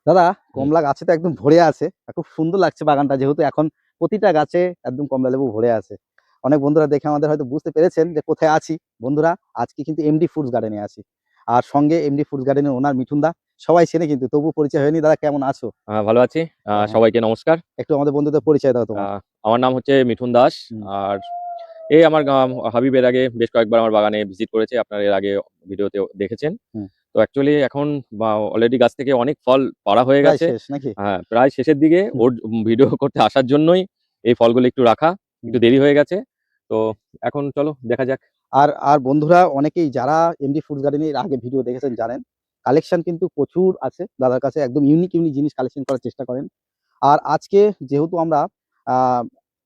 দাদা হুম। কমলা গাছে তো একদম ভরে আছে। খুব সুন্দর লাগছে বাগানটা, যেহেতু এখন প্রতিটা গাছে একদম কমলা লেবু ভরে আছে। অনেক বন্ধুরা দেখে আমাদের হয়তো বুঝতে পেরেছেন যে কোথায় আছি। বন্ধুরা, আজকে কিন্তু এমডি ফুডস গার্ডেনে আছি। আর সঙ্গে এমডি ফুডস গার্ডেনের ওনার মিঠুন দা। সবাই চেনে কিন্তু, তবু পরিচয় হয়নি। দাদা কেমন আছো? ভালো আছি। হ্যাঁ, সবাইকে নমস্কার। একটু আমাদের বন্ধুদের পরিচয় দাও তোমার। আমার নাম হচ্ছে মিঠুন দাস। হুম, আর এই আমার হাবিব এর আগে বেশ কয়েকবার আমার বাগানে ভিজিট করেছে। আপনারা এর আগে ভিডিওতে দেখেছেন। হুম। তো অ্যাকচুয়ালি এখন অলরেডি গাছ থেকে অনেক ফল পাড়া হয়ে প্রায় গেছে। শেষ নাকি? হ্যাঁ, প্রায় শেষের দিকে। হুম, ওর ভিডিও করতে আসার জন্যই এই ফলগুলো একটু রাখা। হুম। একটু দেরি হয়ে গেছে। তো এখন চলো দেখা যাক। আর আর বন্ধুরা অনেকেই যারা এমডি ফুডস গার্ডেনের আগে ভিডিও দেখেছেন জানেন, কালেকশন কিন্তু প্রচুর আছে দাদার কাছে। একদম ইউনিক ইউনিক জিনিস কালেকশন করার চেষ্টা করেন। আর আজকে যেহেতু আমরা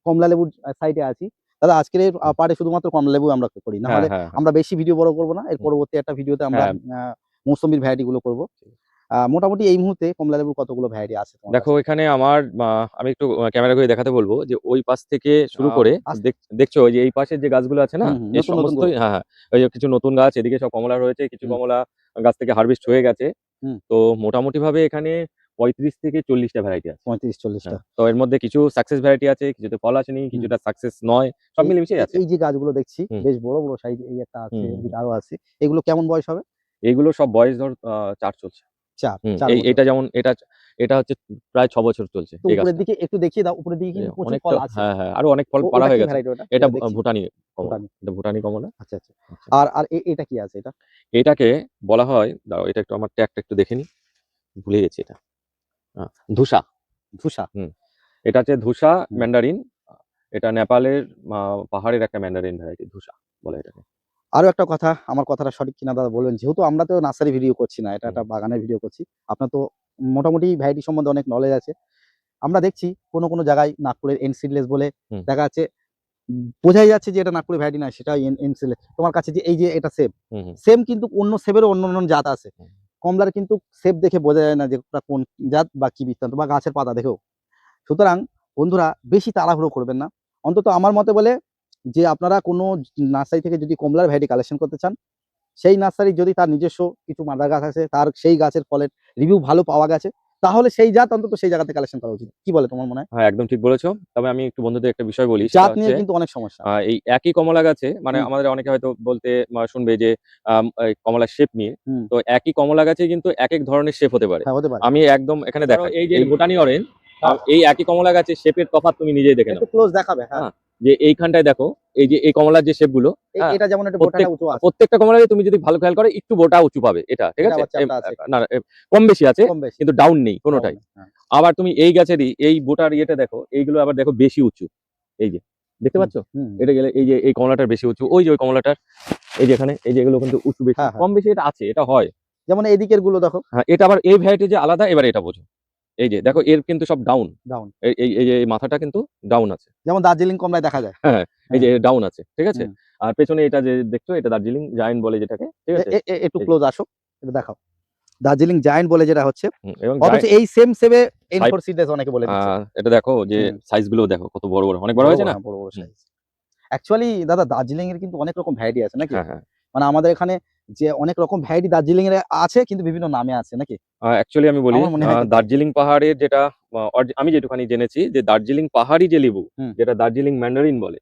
কমলালেবুর সাইডে আছি, দাদা আজকের এই পার্টে শুধুমাত্র কমলালেবু আমরা করি, না হ্যাঁ, হলে হ্যাঁ, হ্যাঁ। আমরা বেশি ভিডিও বড় করব না। এর হুম, পরবর্তী একটা ভিডিওতে আমরা হ্যাঁ। মৌসুমীর ভ্যারাইটি গুলো করবো। মোটামুটি এই মুহূর্তে কমলালেবুর কতগুলো ভ্যারাইটি আছে তোমার দেখো কাছে? এখানে আমার আমি একটু ক্যামেরা করে দেখাতে বলবো যে ওই পাশ থেকে শুরু আহ, করে আস- দেখছো ওই যে এই পাশের যে গাছগুলো আছে না, হুম হুম, এই নতুন নতুন গুলো। সমস্তই। হ্যাঁ, হ্যাঁ। ওই যে কিছু নতুন গাছ, এদিকে সব কমলা রয়েছে, কিছু হুম কমলা গাছ থেকে হারভেস্ট হয়ে গেছে। হুম। তো মোটামুটি ভাবে এখানে 35 থেকে 40টা ভ্যারাইটি আছে। 35-40টা। হ্যাঁ, তো এর মধ্যে কিছু সাকসেস ভ্যারাইটি আছে, কিছুতে ফল আসেনি, হুম। কিছুটা সাকসেস নয়, সব এই মিলেমিশেই এই আছে। এই যে গাছগুলো দেখছি হুম, বেশ বড় বড় সাইজ, এই একটা আছে, হুম, হুম, হুম। এদিকে আরো আছে। এগুলো কেমন বয়স হবে? এইগুলো সব বয়স ধর 4 চলছে। চার হুম, চার বছর এইটা যেমন এটা হচ্ছে প্রায় 6 বছর চলছে তো এই উপরের গাছটা। দিকে একটু দেখিয়ে দাও, উপরের দিকে কিন্তু প্রচুর অনেকটা, ফল আছে। হ্যাঁ, হ্যাঁ, আরো অনেক ফল পাড়া ওটা হয়ে কি গেছে। ভ্যারাইটি ওটা, এটা যেটা দেখছি? ভুটানি কমলা। ভুটানি। এটা ভুটানি কমলা। আচ্ছা আচ্ছা। আচ্ছা। আর আর এটা কি আছে এটা? এটাকে বলা হয়, দাঁড়াও এটা একটু আমার ট্যাগটা একটু দেখে নিই। ভুলে গেছি এটা। আ ধুসা। ধুসা। হুম। এটা হচ্ছে ধুসা হুম। ম্যান্ডারিন। এটা নেপালের আ পাহাড়ের একটা ম্যান্ডারিন ভ্যারাইটি, ধুসা বলে এটাকে। আরো একটা কথা, আমার কথাটা সঠিক কিনা দাদা বলবেন। যেহেতু আমরা তো নার্সারি ভিডিও করছি না, এটা হুম, একটা বাগানের ভিডিও করছি। আপনার তো মোটামুটি ভ্যারাইটি সম্বন্ধে অনেক নলেজ আছে। আমরা দেখছি কোনো জায়গায় নাগপুরের এনসিডলেস বলে হুম, দেখা যাচ্ছে, বোঝাই যাচ্ছে যে এটা নাগপুরের ভ্যারাইটি না, সেটা এনসিডলেস। তোমার কাছে যে এই যে এটা সেম, হুম, হুম, সেম কিন্তু অন্য সেবেরও অন্য জাত আছে। হুম। কমলার কিন্তু শেপ দেখে বোঝা যায় না যে ওটা কোন জাত বা কি বৃত্তান্ত, বা গাছের পাতা দেখেও। সুতরাং বন্ধুরা বেশি তাড়াহুড়ো করবেন না। অন্তত আমার মতে বলে যে আপনারা কোনো নার্সারি থেকে যদি কমলার ভ্যারাইটি কালেকশন করতে চান, সেই নার্সারি যদি তার নিজস্ব কিছু মাদার গাছ আছে, তার সেই গাছের ফলের রিভিউ ভালো পাওয়া গেছে, তাহলে সেই জাত অন্তত সেই জায়গা থেকে কালেকশন করা উচিত। কি বলে তোমার মনে হয়? হ্যাঁ, একদম ঠিক বলেছো। তবে আমি একটু বন্ধুদের একটা বিষয় বলি, সেটা জাত নিয়ে হচ্ছে কিন্তু অনেক সমস্যা। এই একই কমলা গাছে, মানে হুম, আমাদের অনেকে হয়তো বলতে শুনবে যে এই কমলার শেপ নিয়ে। হুম। তো একই কমলা গাছে কিন্তু একেক ধরনের শেপ হতে পারে। হ্যাঁ, হতে পারে। আমি একদম এখানে ধরো দেখাই, এই যে ভুটানি অরেঞ্জ, হ্যাঁ, এই একই কমলা গাছের শেপের তফাৎ তুমি নিজেই দেখে একটু নাও। ক্লোজ দেখাবে, হ্যাঁ। হ্যাঁ? যে এইখানটায় দেখো, এই যে এই কমলার যে শেপ গুলো, হ্যাঁ? এটা যেমন একটু প্রত্যেক বোটাটা উঁচু আছে, প্রত্যেকটা কমলাতে তুমি যদি ভালো খেয়াল করো একটু বোটা উঁচু পাবে এটা, ঠিক এটা আছে? আবার চ্যাপ্টা আছে একটু, না, কম বেশি আছে, কম বেশি, কিন্তু ডাউন নেই ডাউন কোনটাই। নেই। হ্যাঁ। আবার তুমি এই গাছেরই এই বোটার ইয়েটা দেখো, এইগুলো আবার দেখো বেশি উঁচু। এই যে দেখতে হুম, পাচ্ছ? হুম, হুম। এটা গেলে এই যে এই কমলাটার বেশি উঁচু, ওই যে ওই কমলাটার, এই যে এখানে এই যে এগুলো কিন্তু উঁচু বেশি, হ্যাঁ, হ্যাঁ। কম বেশি এটা আছে, এটা হয়। যেমন এদিকের গুলো দেখো। হ্যাঁ, এটা আবার এই ভ্যারাইটি যে আলাদা, এবার এটা বোঝো। এই যে দেখো এর কিন্তু সব ডাউন। ডাউন। এই যে এই মাথাটা কিন্তু ডাউন আছে। যেমন দার্জিলিং কমলায় দেখা যায়। হ্যাঁ, এই হ্যাঁ। যে ডাউন আছে। ঠিক আছে? হুম। আর পেছনে এটা যে দেখছো, এটা দার্জিলিং জায়ান্ট বলে যেটাকে। ঠিক আছে? একটু এই যে ক্লোজ আসো, এটা দেখাও। দার্জিলিং জায়ান্ট বলে যেটা হচ্ছে, এবং অথচ এই সেম সেবে এন সাইড ফোর সিডলেস অনেকে বলে দিচ্ছে। এটা দেখো যে হুম। সাইজ গুলো দেখো কত বড়, বড়। অনেক বড় বড় হয়েছে বড়, না? হ্যাঁ, বড় বড় হুম। সাইজ। অ্যাকচুয়ালি দাদা দার্জিলিং এর কিন্তু অনেক রকম ভ্যারাইটি আছে নাকি? হ্যাঁ, হ্যাঁ। মানে আমাদের এখানে যে অনেক রকম ভ্যারাইটি দার্জিলিং এর আছে, কিন্তু বিভিন্ন নামে আছে নাকি? অ্যাকচুয়ালি আমি বলি, আমার মনে হয় তাই। দার্জিলিং পাহাড়ের যেটা আমি যেটুখানি জেনেছি যে দার্জিলিং পাহাড়ি যে লেবু, হুম, যেটা দার্জিলিং ম্যান্ডারিন বলে,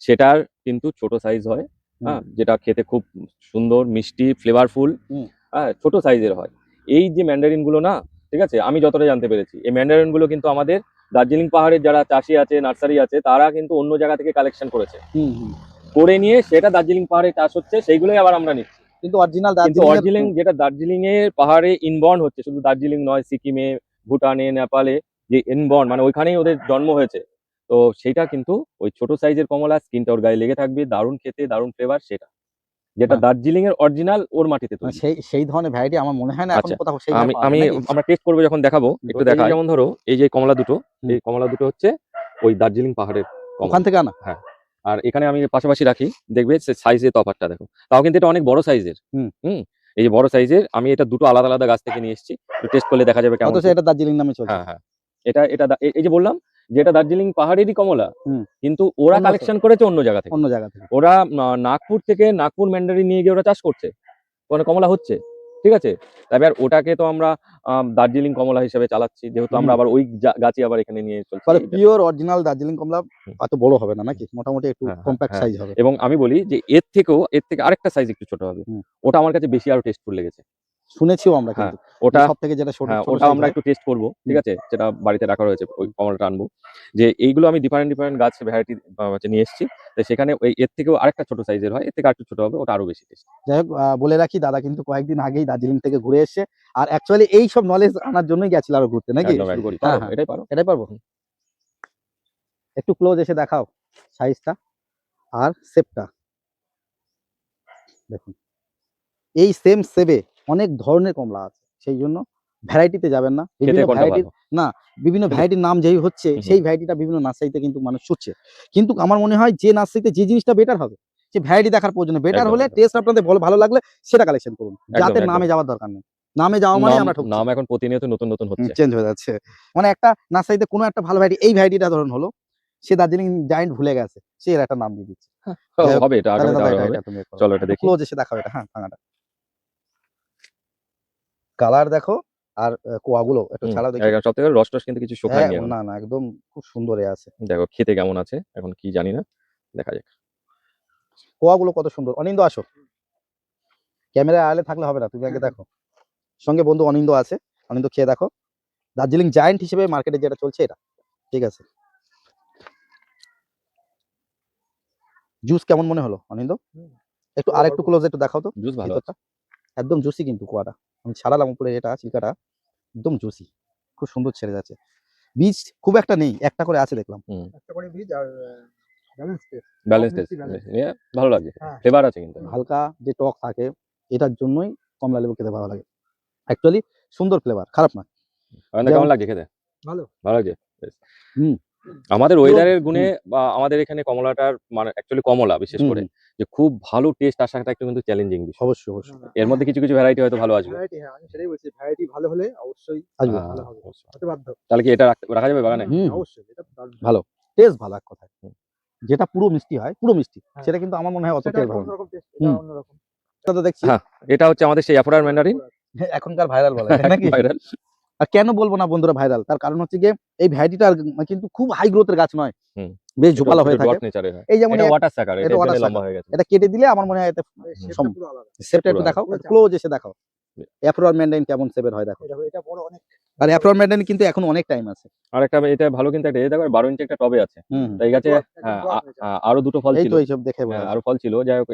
সেটার কিন্তু ছোট সাইজ হয়। হুম, হ্যাঁ? যেটা খেতে খুব সুন্দর, মিষ্টি, ফ্লেভারফুল। হুম। হ্যাঁ? ছোট সাইজের হয়। এই যে ম্যান্ডারিন গুলো না, ঠিক আছে? আমি যতটা জানতে পেরেছি, এই ম্যান্ডারিন গুলো কিন্তু আমাদের দার্জিলিং পাহাড়ের যারা চাষী আছে, নার্সারি আছে, তারা কিন্তু অন্য জায়গা থেকে কালেকশন করেছে। হুম, হুম। করে নিয়ে সেটা দার্জিলিং পাহাড়ে চাষ হচ্ছে, সেইগুলোই আবার আমরা নিচ্ছি। কিন্তু অরিজিনাল কিন্তু দার্জিলিং এর অরিজিনাল যেটা দার্জিলিং এর পাহাড়ে ইনবর্ন হচ্ছে, শুধু দার্জিলিং নয়, সিকিমে, ভুটানে, নেপালে যে ইনবর্ন, মানে ওইখানেই ওদের জন্ম হয়েছে। তো সেটা কিন্তু ওই ছোট সাইজের কমলা, স্কিনটা ওর গায়ে লেগে থাকবে, দারুণ খেতে, দারুণ ফ্লেভার সেটা। যেটা মানে দার্জিলিং এর অরিজিনাল ওর মাটিতে মানে তৈরি। সেই সেই ধরনের ভ্যারাইটি আমার মনে হয় না এখন আচ্ছা, কোথাও সেইভাবে আমি পাওয়া আমি যায় নাকি? আমরা টেস্ট করবো যখন দেখাবো, তো একটু এই যে দেখাই। যেমন ধরো এই যে কমলা দুটো, হুম, এই কমলা দুটো হচ্ছে ওই দার্জিলিং পাহাড়ের ওখান কমলা। থেকে আনা? হ্যাঁ। আর এখানে আমি পাশাপাশি রাখি, দেখবে সাইজের তফাৎটা দেখো। তাও কিন্তু এটা অনেক বড় সাইজের। হুম। হুম? এই যে বড় সাইজের, আমি এটা দুটো আলাদা, আলাদা গাছ থেকে নিয়ে এসেছি। একটু টেস্ট করলে দেখা যাবে কেমন অথচ কি। এটা দার্জিলিং নামে চলছে। হ্যাঁ, হ্যাঁ। এটা এটা এই যে বললাম যে এটা দার্জিলিং পাহাড়েরই কমলা। হুম। কিন্তু ওরা অন্য কালেকশন করেছে অন্য জায়গা থেকে। অন্য জায়গা থেকে। ওরা নাগপুর থেকে নাগপুর ম্যান্ডারিন নিয়ে গিয়ে ওরা চাষ করছে। ওখানে কমলা হচ্ছে। ঠিক আছে। তারপর ওটাকে তো আমরা দার্জিলিং কমলা হিসেবে চালাচ্ছি, যেহেতু আমরা আবার ওই গাছই আবার এখানে নিয়ে চলছি। তাহলে পিওর অরিজিনাল দার্জিলিং কমলা হুম। অত বড় হবে না নাকি, মোটামুটি একটু হ্যাঁ, হ্যাঁ, কম্প্যাক্ট হ্যাঁ। সাইজ হবে। এবং আমি বলি যে এর থেকে আরেকটা সাইজ একটু ছোট হবে। হুম। ওটা আমার কাছে বেশি আরো টেস্টফুল লেগেছে। শুনেছিও আমরা হ্যাঁ, কিন্তু ওটা সব থেকে যেটা ছোট হ্যাঁ, ছোট ওটা সাইজ আমরা হয়। একটু টেস্ট করব। ঠিক হুম। আছে? যেটা বাড়িতে রাখা রয়েছে, ওই কমলাটা আনবো। যে এইগুলো আমি ডিফারেন্ট গাছ ভ্যারাইটি হচ্ছে নিয়ে এসেছি। তো সেখানে ওই এর থেকেও আরেকটা ছোট সাইজের হয়। এর থেকে আরেকটু ছোট হবে। ওটা আরো বেশি টেস্টি। যাই হোক বলে রাখি দাদা কিন্তু কয়েকদিন আগেই দার্জিলিং থেকে ঘুরে এসেছে। আর অ্যাকচুয়ালি এই সব নলেজ আনার জন্যই গেছিল আরো ঘুরতে নাকি? একদম, শুরু একদম। করি। পারো, হ্যাঁ, হ্যাঁ। এটাই পারো। এটাই পারবো? হুম। একটু ক্লোজ এসে দেখাও সাইজটা আর শেপটা। দেখুন এই সেম শেপে অনেক ধরনের কমলা আছে। সেই জন্য ভ্যারাইটিতে যাবেন না। খেতে বিভিন্ন কোনটা ভ্যারাইটির ভালো? না, বিভিন্ন খেতে ভ্যারাইটির নাম যেই হচ্ছে হুম, হুম। সেই ভ্যারাইটিটা বিভিন্ন নার্সারিতে কিন্তু মানুষ ছুটছে। কিন্তু আমার মনে হয় যে নার্সারিতে যে জিনিসটা বেটার হবে, সে ভ্যারাইটি দেখার প্রয়োজন নেই। বেটার একদম, হলে একদম। টেস্ট আপনাদের ভালো লাগলে সেটা কালেকশন করুন। একদম, যাতে একদম। নামে যাওয়ার দরকার নেই। নামে যাওয়া মানেই আমরা ঠকছি। নাম এখন প্রতিনিয়ত নতুন হচ্ছে। চেঞ্জ হয়ে যাচ্ছে। মানে একটা নার্সারিতে কোনো একটা ভালো ভ্যারাইটি, এই ভ্যারাইটিটা ধরুন হলো, সে দার্জিলিং জায়ান্ট ভুলে গেছে। সে এর একটা নাম দিয়ে দিচ্ছে। যাই হোক, হবে এটা তাহলে আগামীতে দাদা আরো এটা হবে। এটা তুমি করো। চলো এটা একটু দেখি। ক্লোজ এসে দেখাও এটা, হ্যাঁ, ভাঙাটা। কালার দেখো আর কোয়াগুলো একটু ছাড়াও দেখি। সবথেকে রস কিন্তু কিছু হ্যাঁ, শুকায়নি এখন। না, একদম খুব সুন্দর আছে। দেখো খেতে কেমন আছে এখন কি জানি না। দেখা যাক। কোয়াগুলো কত সুন্দর। অনিন্দ আসো। ক্যামেরায় আড়ালে থাকলে হবে না। তুমি আগে দেখো। সঙ্গে বন্ধু অনিন্দ আছে। অনিন্দ খেয়ে দেখো। দার্জিলিং জায়ান্ট হিসেবে মার্কেটে যেটা চলছে এটা। ঠিক আছে। জুস কেমন মনে হলো অনিন্দ? একটু আরেকটু ক্লোজ একটু দেখাও তো জুস ভালো আছে। ভিতরটা। একদম জুসি কিন্তু কোয়াটা। আমি ছাড়ালাম উপরে এটা ছিলকাটা। একদম জুসি। খুব সুন্দর ছেড়ে যাচ্ছে। বীজ খুব একটা নেই। একটা করে আছে দেখলাম। হুম। একটা করে বীজ আর ব্যালেন্স টেস্ট। Balance test. ভালো লাগছে। হ্যাঁ। ফ্লেভার আছে কিন্তু। হালকা যে টক থাকে এটার জন্যই কমলা লেবু খেতে ভালো লাগে। অ্যাকচুয়ালি সুন্দর ফ্লেভার, খারাপ না। আপনার কেমন লাগছে খেতে? ভালো। ভালো লাগছে? বেশ। হুম। আমাদের পুরো ওয়েদারের গুণে বা আমাদের এখানে কমলাটার মানে অ্যাকচুয়ালি কমলা বিশেষ হুম, করে হুম। যে খুব ভালো টেস্ট আসাটা একটু কিন্তু চ্যালেঞ্জিং বিষয়। অবশ্যই, অবশ্যই। এর মধ্যে কিছু ভ্যারাইটি হয়তো ভালো আসবে। ভ্যারাইটি, হ্যাঁ, আমি সেটাই বলছি। ভ্যারাইটি ভালো হলে অবশ্যই আসবে। ভালো হবে। অবশ্যই। হতে বাধ্য। তাহলে কি এটা রাখা যাবে বাগানে? হুম। অবশ্যই। এটা দারুণ। ভালো। টেস্ট ভালো এক কথায়। হুম। যেটা পুরো মিষ্টি হয়, পুরো মিষ্টি। হ্যাঁ। সেটা কিন্তু আমার মনে হয় অত সেটা টেস্ট একটা ভালো না। অন্যরকম টেস্ট। এটা হুম। অন্যরকম। এটা তো দেখছি হ্যাঁ, এটা হচ্ছে আমাদের সেই অ্যাফোরার ম্যান্ডারিন এখনকার ভাইরাল বলে নাকি? ভাইরাল। আর কেন বলবো না বন্ধুরা ভাইরাল? তার কারণ হচ্ছে গিয়ে এই ভ্যারাইটিটা কিন্তু খুব হাই গ্রোথ এর গাছ নয়। হুম। বেশ একটু ঝোপালো হয়ে থাকে। ডট নেচারের হয়। এই যেমন এটা ওয়াটার সাকার। এটা এটার জন্য ওয়াটার লম্বা সাকার। হয়ে গেছে। এটা কেটে দিলে আমার মনে হয় এতে শেপটা পুরো আলাদা। শেপটা একটু পুরো দেখাও, পুরো একটু ক্লোজ এসে দেখাও। অ্যাফ্রোর ম্যান্ডারিন কেমন শেপের হয় দেখো। এটা বড় অনেক। আর অ্যাফ্রোর ম্যান্ডারিন কিন্তু এখন অনেক টাইম আছে। আরেকটা এটা ভালো কিন্তু একটা দেখো 12 ইঞ্চি একটা টবে আছে। হুম। তাই গাছে একদম ড্রপ হয়ে যায়। আরো দুটো ফল এই ছিল। তো এইসব দেখে বোঝা হ্যাঁ, যাচ্ছে। আরো ফল ছিল। যাই হোক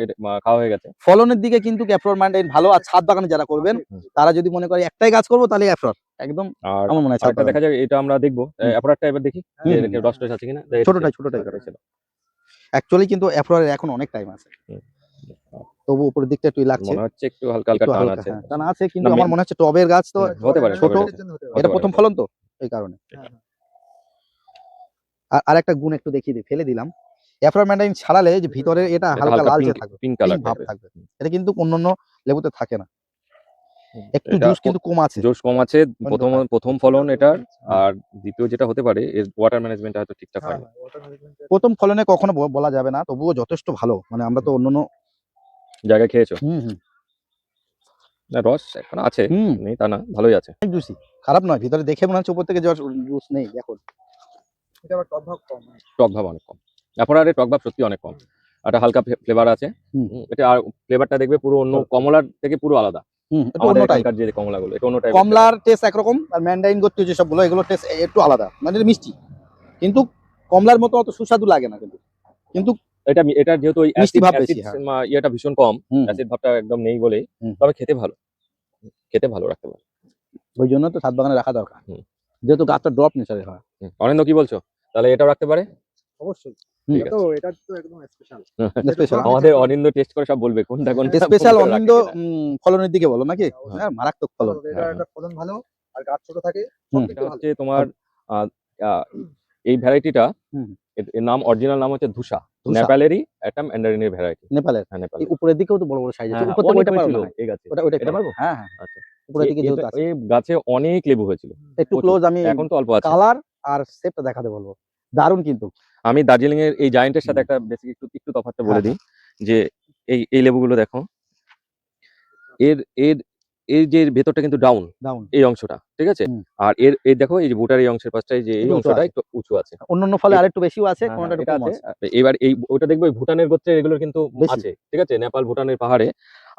খাওয়া হয়ে গেছে। ফলনের দিকে কিন্তু অ্যাফ্রোর ম্যান্ডারিন ভালো। আর ছাদ বাগানে যারা করবেন তারা যদি মনে করে একটাই গাছ করবো তাহলে অ্যাফ্রোর একদম আর আমার মনে হয় ছাদ আরেকটা দেখা বাগানে। যাক, এটা আমরা দেখবো। হুম। অ্যাপোরারটা এবার দেখি যে হুম, এর হুম। রস টস আছে কিনা। ছোটটাই এটা ছিল। অ্যাকচুয়ালি কিন্তু অ্যাফ্রোরের এখন অনেক টাইম আছে। হুম। তবু উপরের দিকটা একটু লাগছে। মনে হচ্ছে একটু হালকা টান হালকা, আছে। হ্যাঁ, টানা আছে কিন্তু না, আমার মনে হচ্ছে টবের গাছ তো হতে পারে, ছোট। টবের জন্য হতে হতে পারে। এটা পারে, প্রথম হতে ফলন তো এই কারণে। হ্যাঁ, হ্যাঁ। আর আরেকটা গুণ একটু দেখিয়ে দিই, ফেলে দিলাম। অ্যাফ্রোর ম্যান্ডারিন ছাড়ালে যে ভিতরে এটা এটা হালকা হালকা লালচে থাকবে। পিঙ্ক কালার পিঙ্ক ভাব টাইপের। থাকবে। এটা কিন্তু অন্যান্য লেবুতে থাকে না। একটু এটা জুস কিন্তু কম আছে। জোশ কম আছে। অন্য খায়। প্রথম ফলন এটার। হ্যাঁ। আর দ্বিতীয় যেটা হতে পারে এর ওয়াটার ম্যানেজমেন্ট হয়তো ঠিকঠাক হ্যাঁ, হয়নি। হ্যাঁ, ওয়াটার ম্যানেজমেন্ট। প্রথম ফলনে কখনো বলা যাবে না, তবুও যথেষ্ট ভালো। মানে আমরা তো অন্যান্য জায়গায় খেয়েছো? হুম। না, রস এখন আছে। হুম। নেই তা না, ভালোই আছে। অনেক জুসি। খারাপ নয়। ভিতরে দেখে মনে হচ্ছে উপর থেকে জুস নেই এখন। এটা আবার টক ভাব কম। টক ভাব অনেক কম। অ্যাপোরারের টক ভাব সত্যি অনেক কম। একটা হালকা ফ্লেভার আছে। হুম। এটা আর ফ্লেভারটা দেখবে পুরো অন্য কমলার থেকে পুরো আলাদা। একটু আমাদের অন্য টাইপ। এখানকার যে কমলাগুলো এটা অন্য টাইপের। কমলার টেস্ট একরকম আর ম্যান্ডারিন গোত্রীয় যেসবগুলো এগুলোর টেস্ট একটু আলাদা। মানে এটা মিষ্টি। কিন্তু কমলার মতো অত সুস্বাদু লাগে না কিন্তু এটা যেহেতু ওই মিষ্টি ভাব অ্যাসিড বেশি, হ্যাঁ। ইয়েটা ভীষণ কম। হুম। অ্যাসিড ভাবটা একদম নেই বলেই। হুম। তবে খেতে ভালো। খেতে ভালো রাখতে পারে। ওই জন্য তো ছাদ বাগানে রাখা দরকার। হুম। যেহেতু গাছটা ড্রপ নেচারে হয়। অনিন্দ কি বলছো? তাহলে এটাও রাখতে পারে? অবশ্যই। হুম। এটা তো একদম স্পেশাল। স্পেশাল আমাদের অনিন্দ টেস্ট করে সব বলবে কোনটা স্পেশাল ফোন করে অনিন্দ রাখে কিনা। ফলনের দিকে বলো নাকি? হ্যাঁ, হ্যাঁ, মারাত্মক ফলন। এটা একটা ফলন ভালো আর গাছ ছোট থাকে। হুম। সব এটা দিক ভালো। হচ্ছে তোমার আহ, আহ, এই ভ্যারাইটিটা হুম। এর নাম অরিজিনাল নাম হচ্ছে ধুসা। ধুসা। নেপালেরই একটা ম্যান্ডারিনের ভ্যারাইটি। নেপালের। হ্যাঁ, এই নেপালের। উপরের দিকেও তো বড় বড় সাইজ আছে। হ্যাঁ, উপর থেকে অনেক ওইটা পারো হয়েছিল না হয়। এই গাছে। ওটাই এটা পারো। পারবো? হ্যাঁ। আচ্ছা। উপরের দিকে যেহেতু আছে। এই গাছে অনেক লেবু হয়েছিল। একটু প্রচুর। ক্লোজ আমি এখন তো অল্প আছে। কালার আর শেপটা দেখাতে বলবো। দারুণ কিন্তু। আমি দার্জিলিং এর এই জায়ান্টের সাথে হুম। একটা বেসিক একটু তফাৎটা হ্যাঁ, বলে দিই যে এই লেবুগুলো দেখো। এর এর এই যে ভেতরটা কিন্তু ডাউন, ডাউন এই অংশটা, ঠিক আছে? হুম। আর এই দেখো এই যে ভুটার এই অংশের পাশটা, এই যে এই একটু উঁচু অংশটা আছে। একটু উঁচু আছে। অন্যান্য ফলে এ- আরেকটু বেশিও আছে, হ্যাঁ, কোনটা একটু এটা কম আছে। আছে। এবার এই ওটা দেখবো ওই ভুটানের গোত্রের এগুলোর কিন্তু বেশি। আছে, ঠিক আছে? নেপাল ভুটানের পাহাড়ে।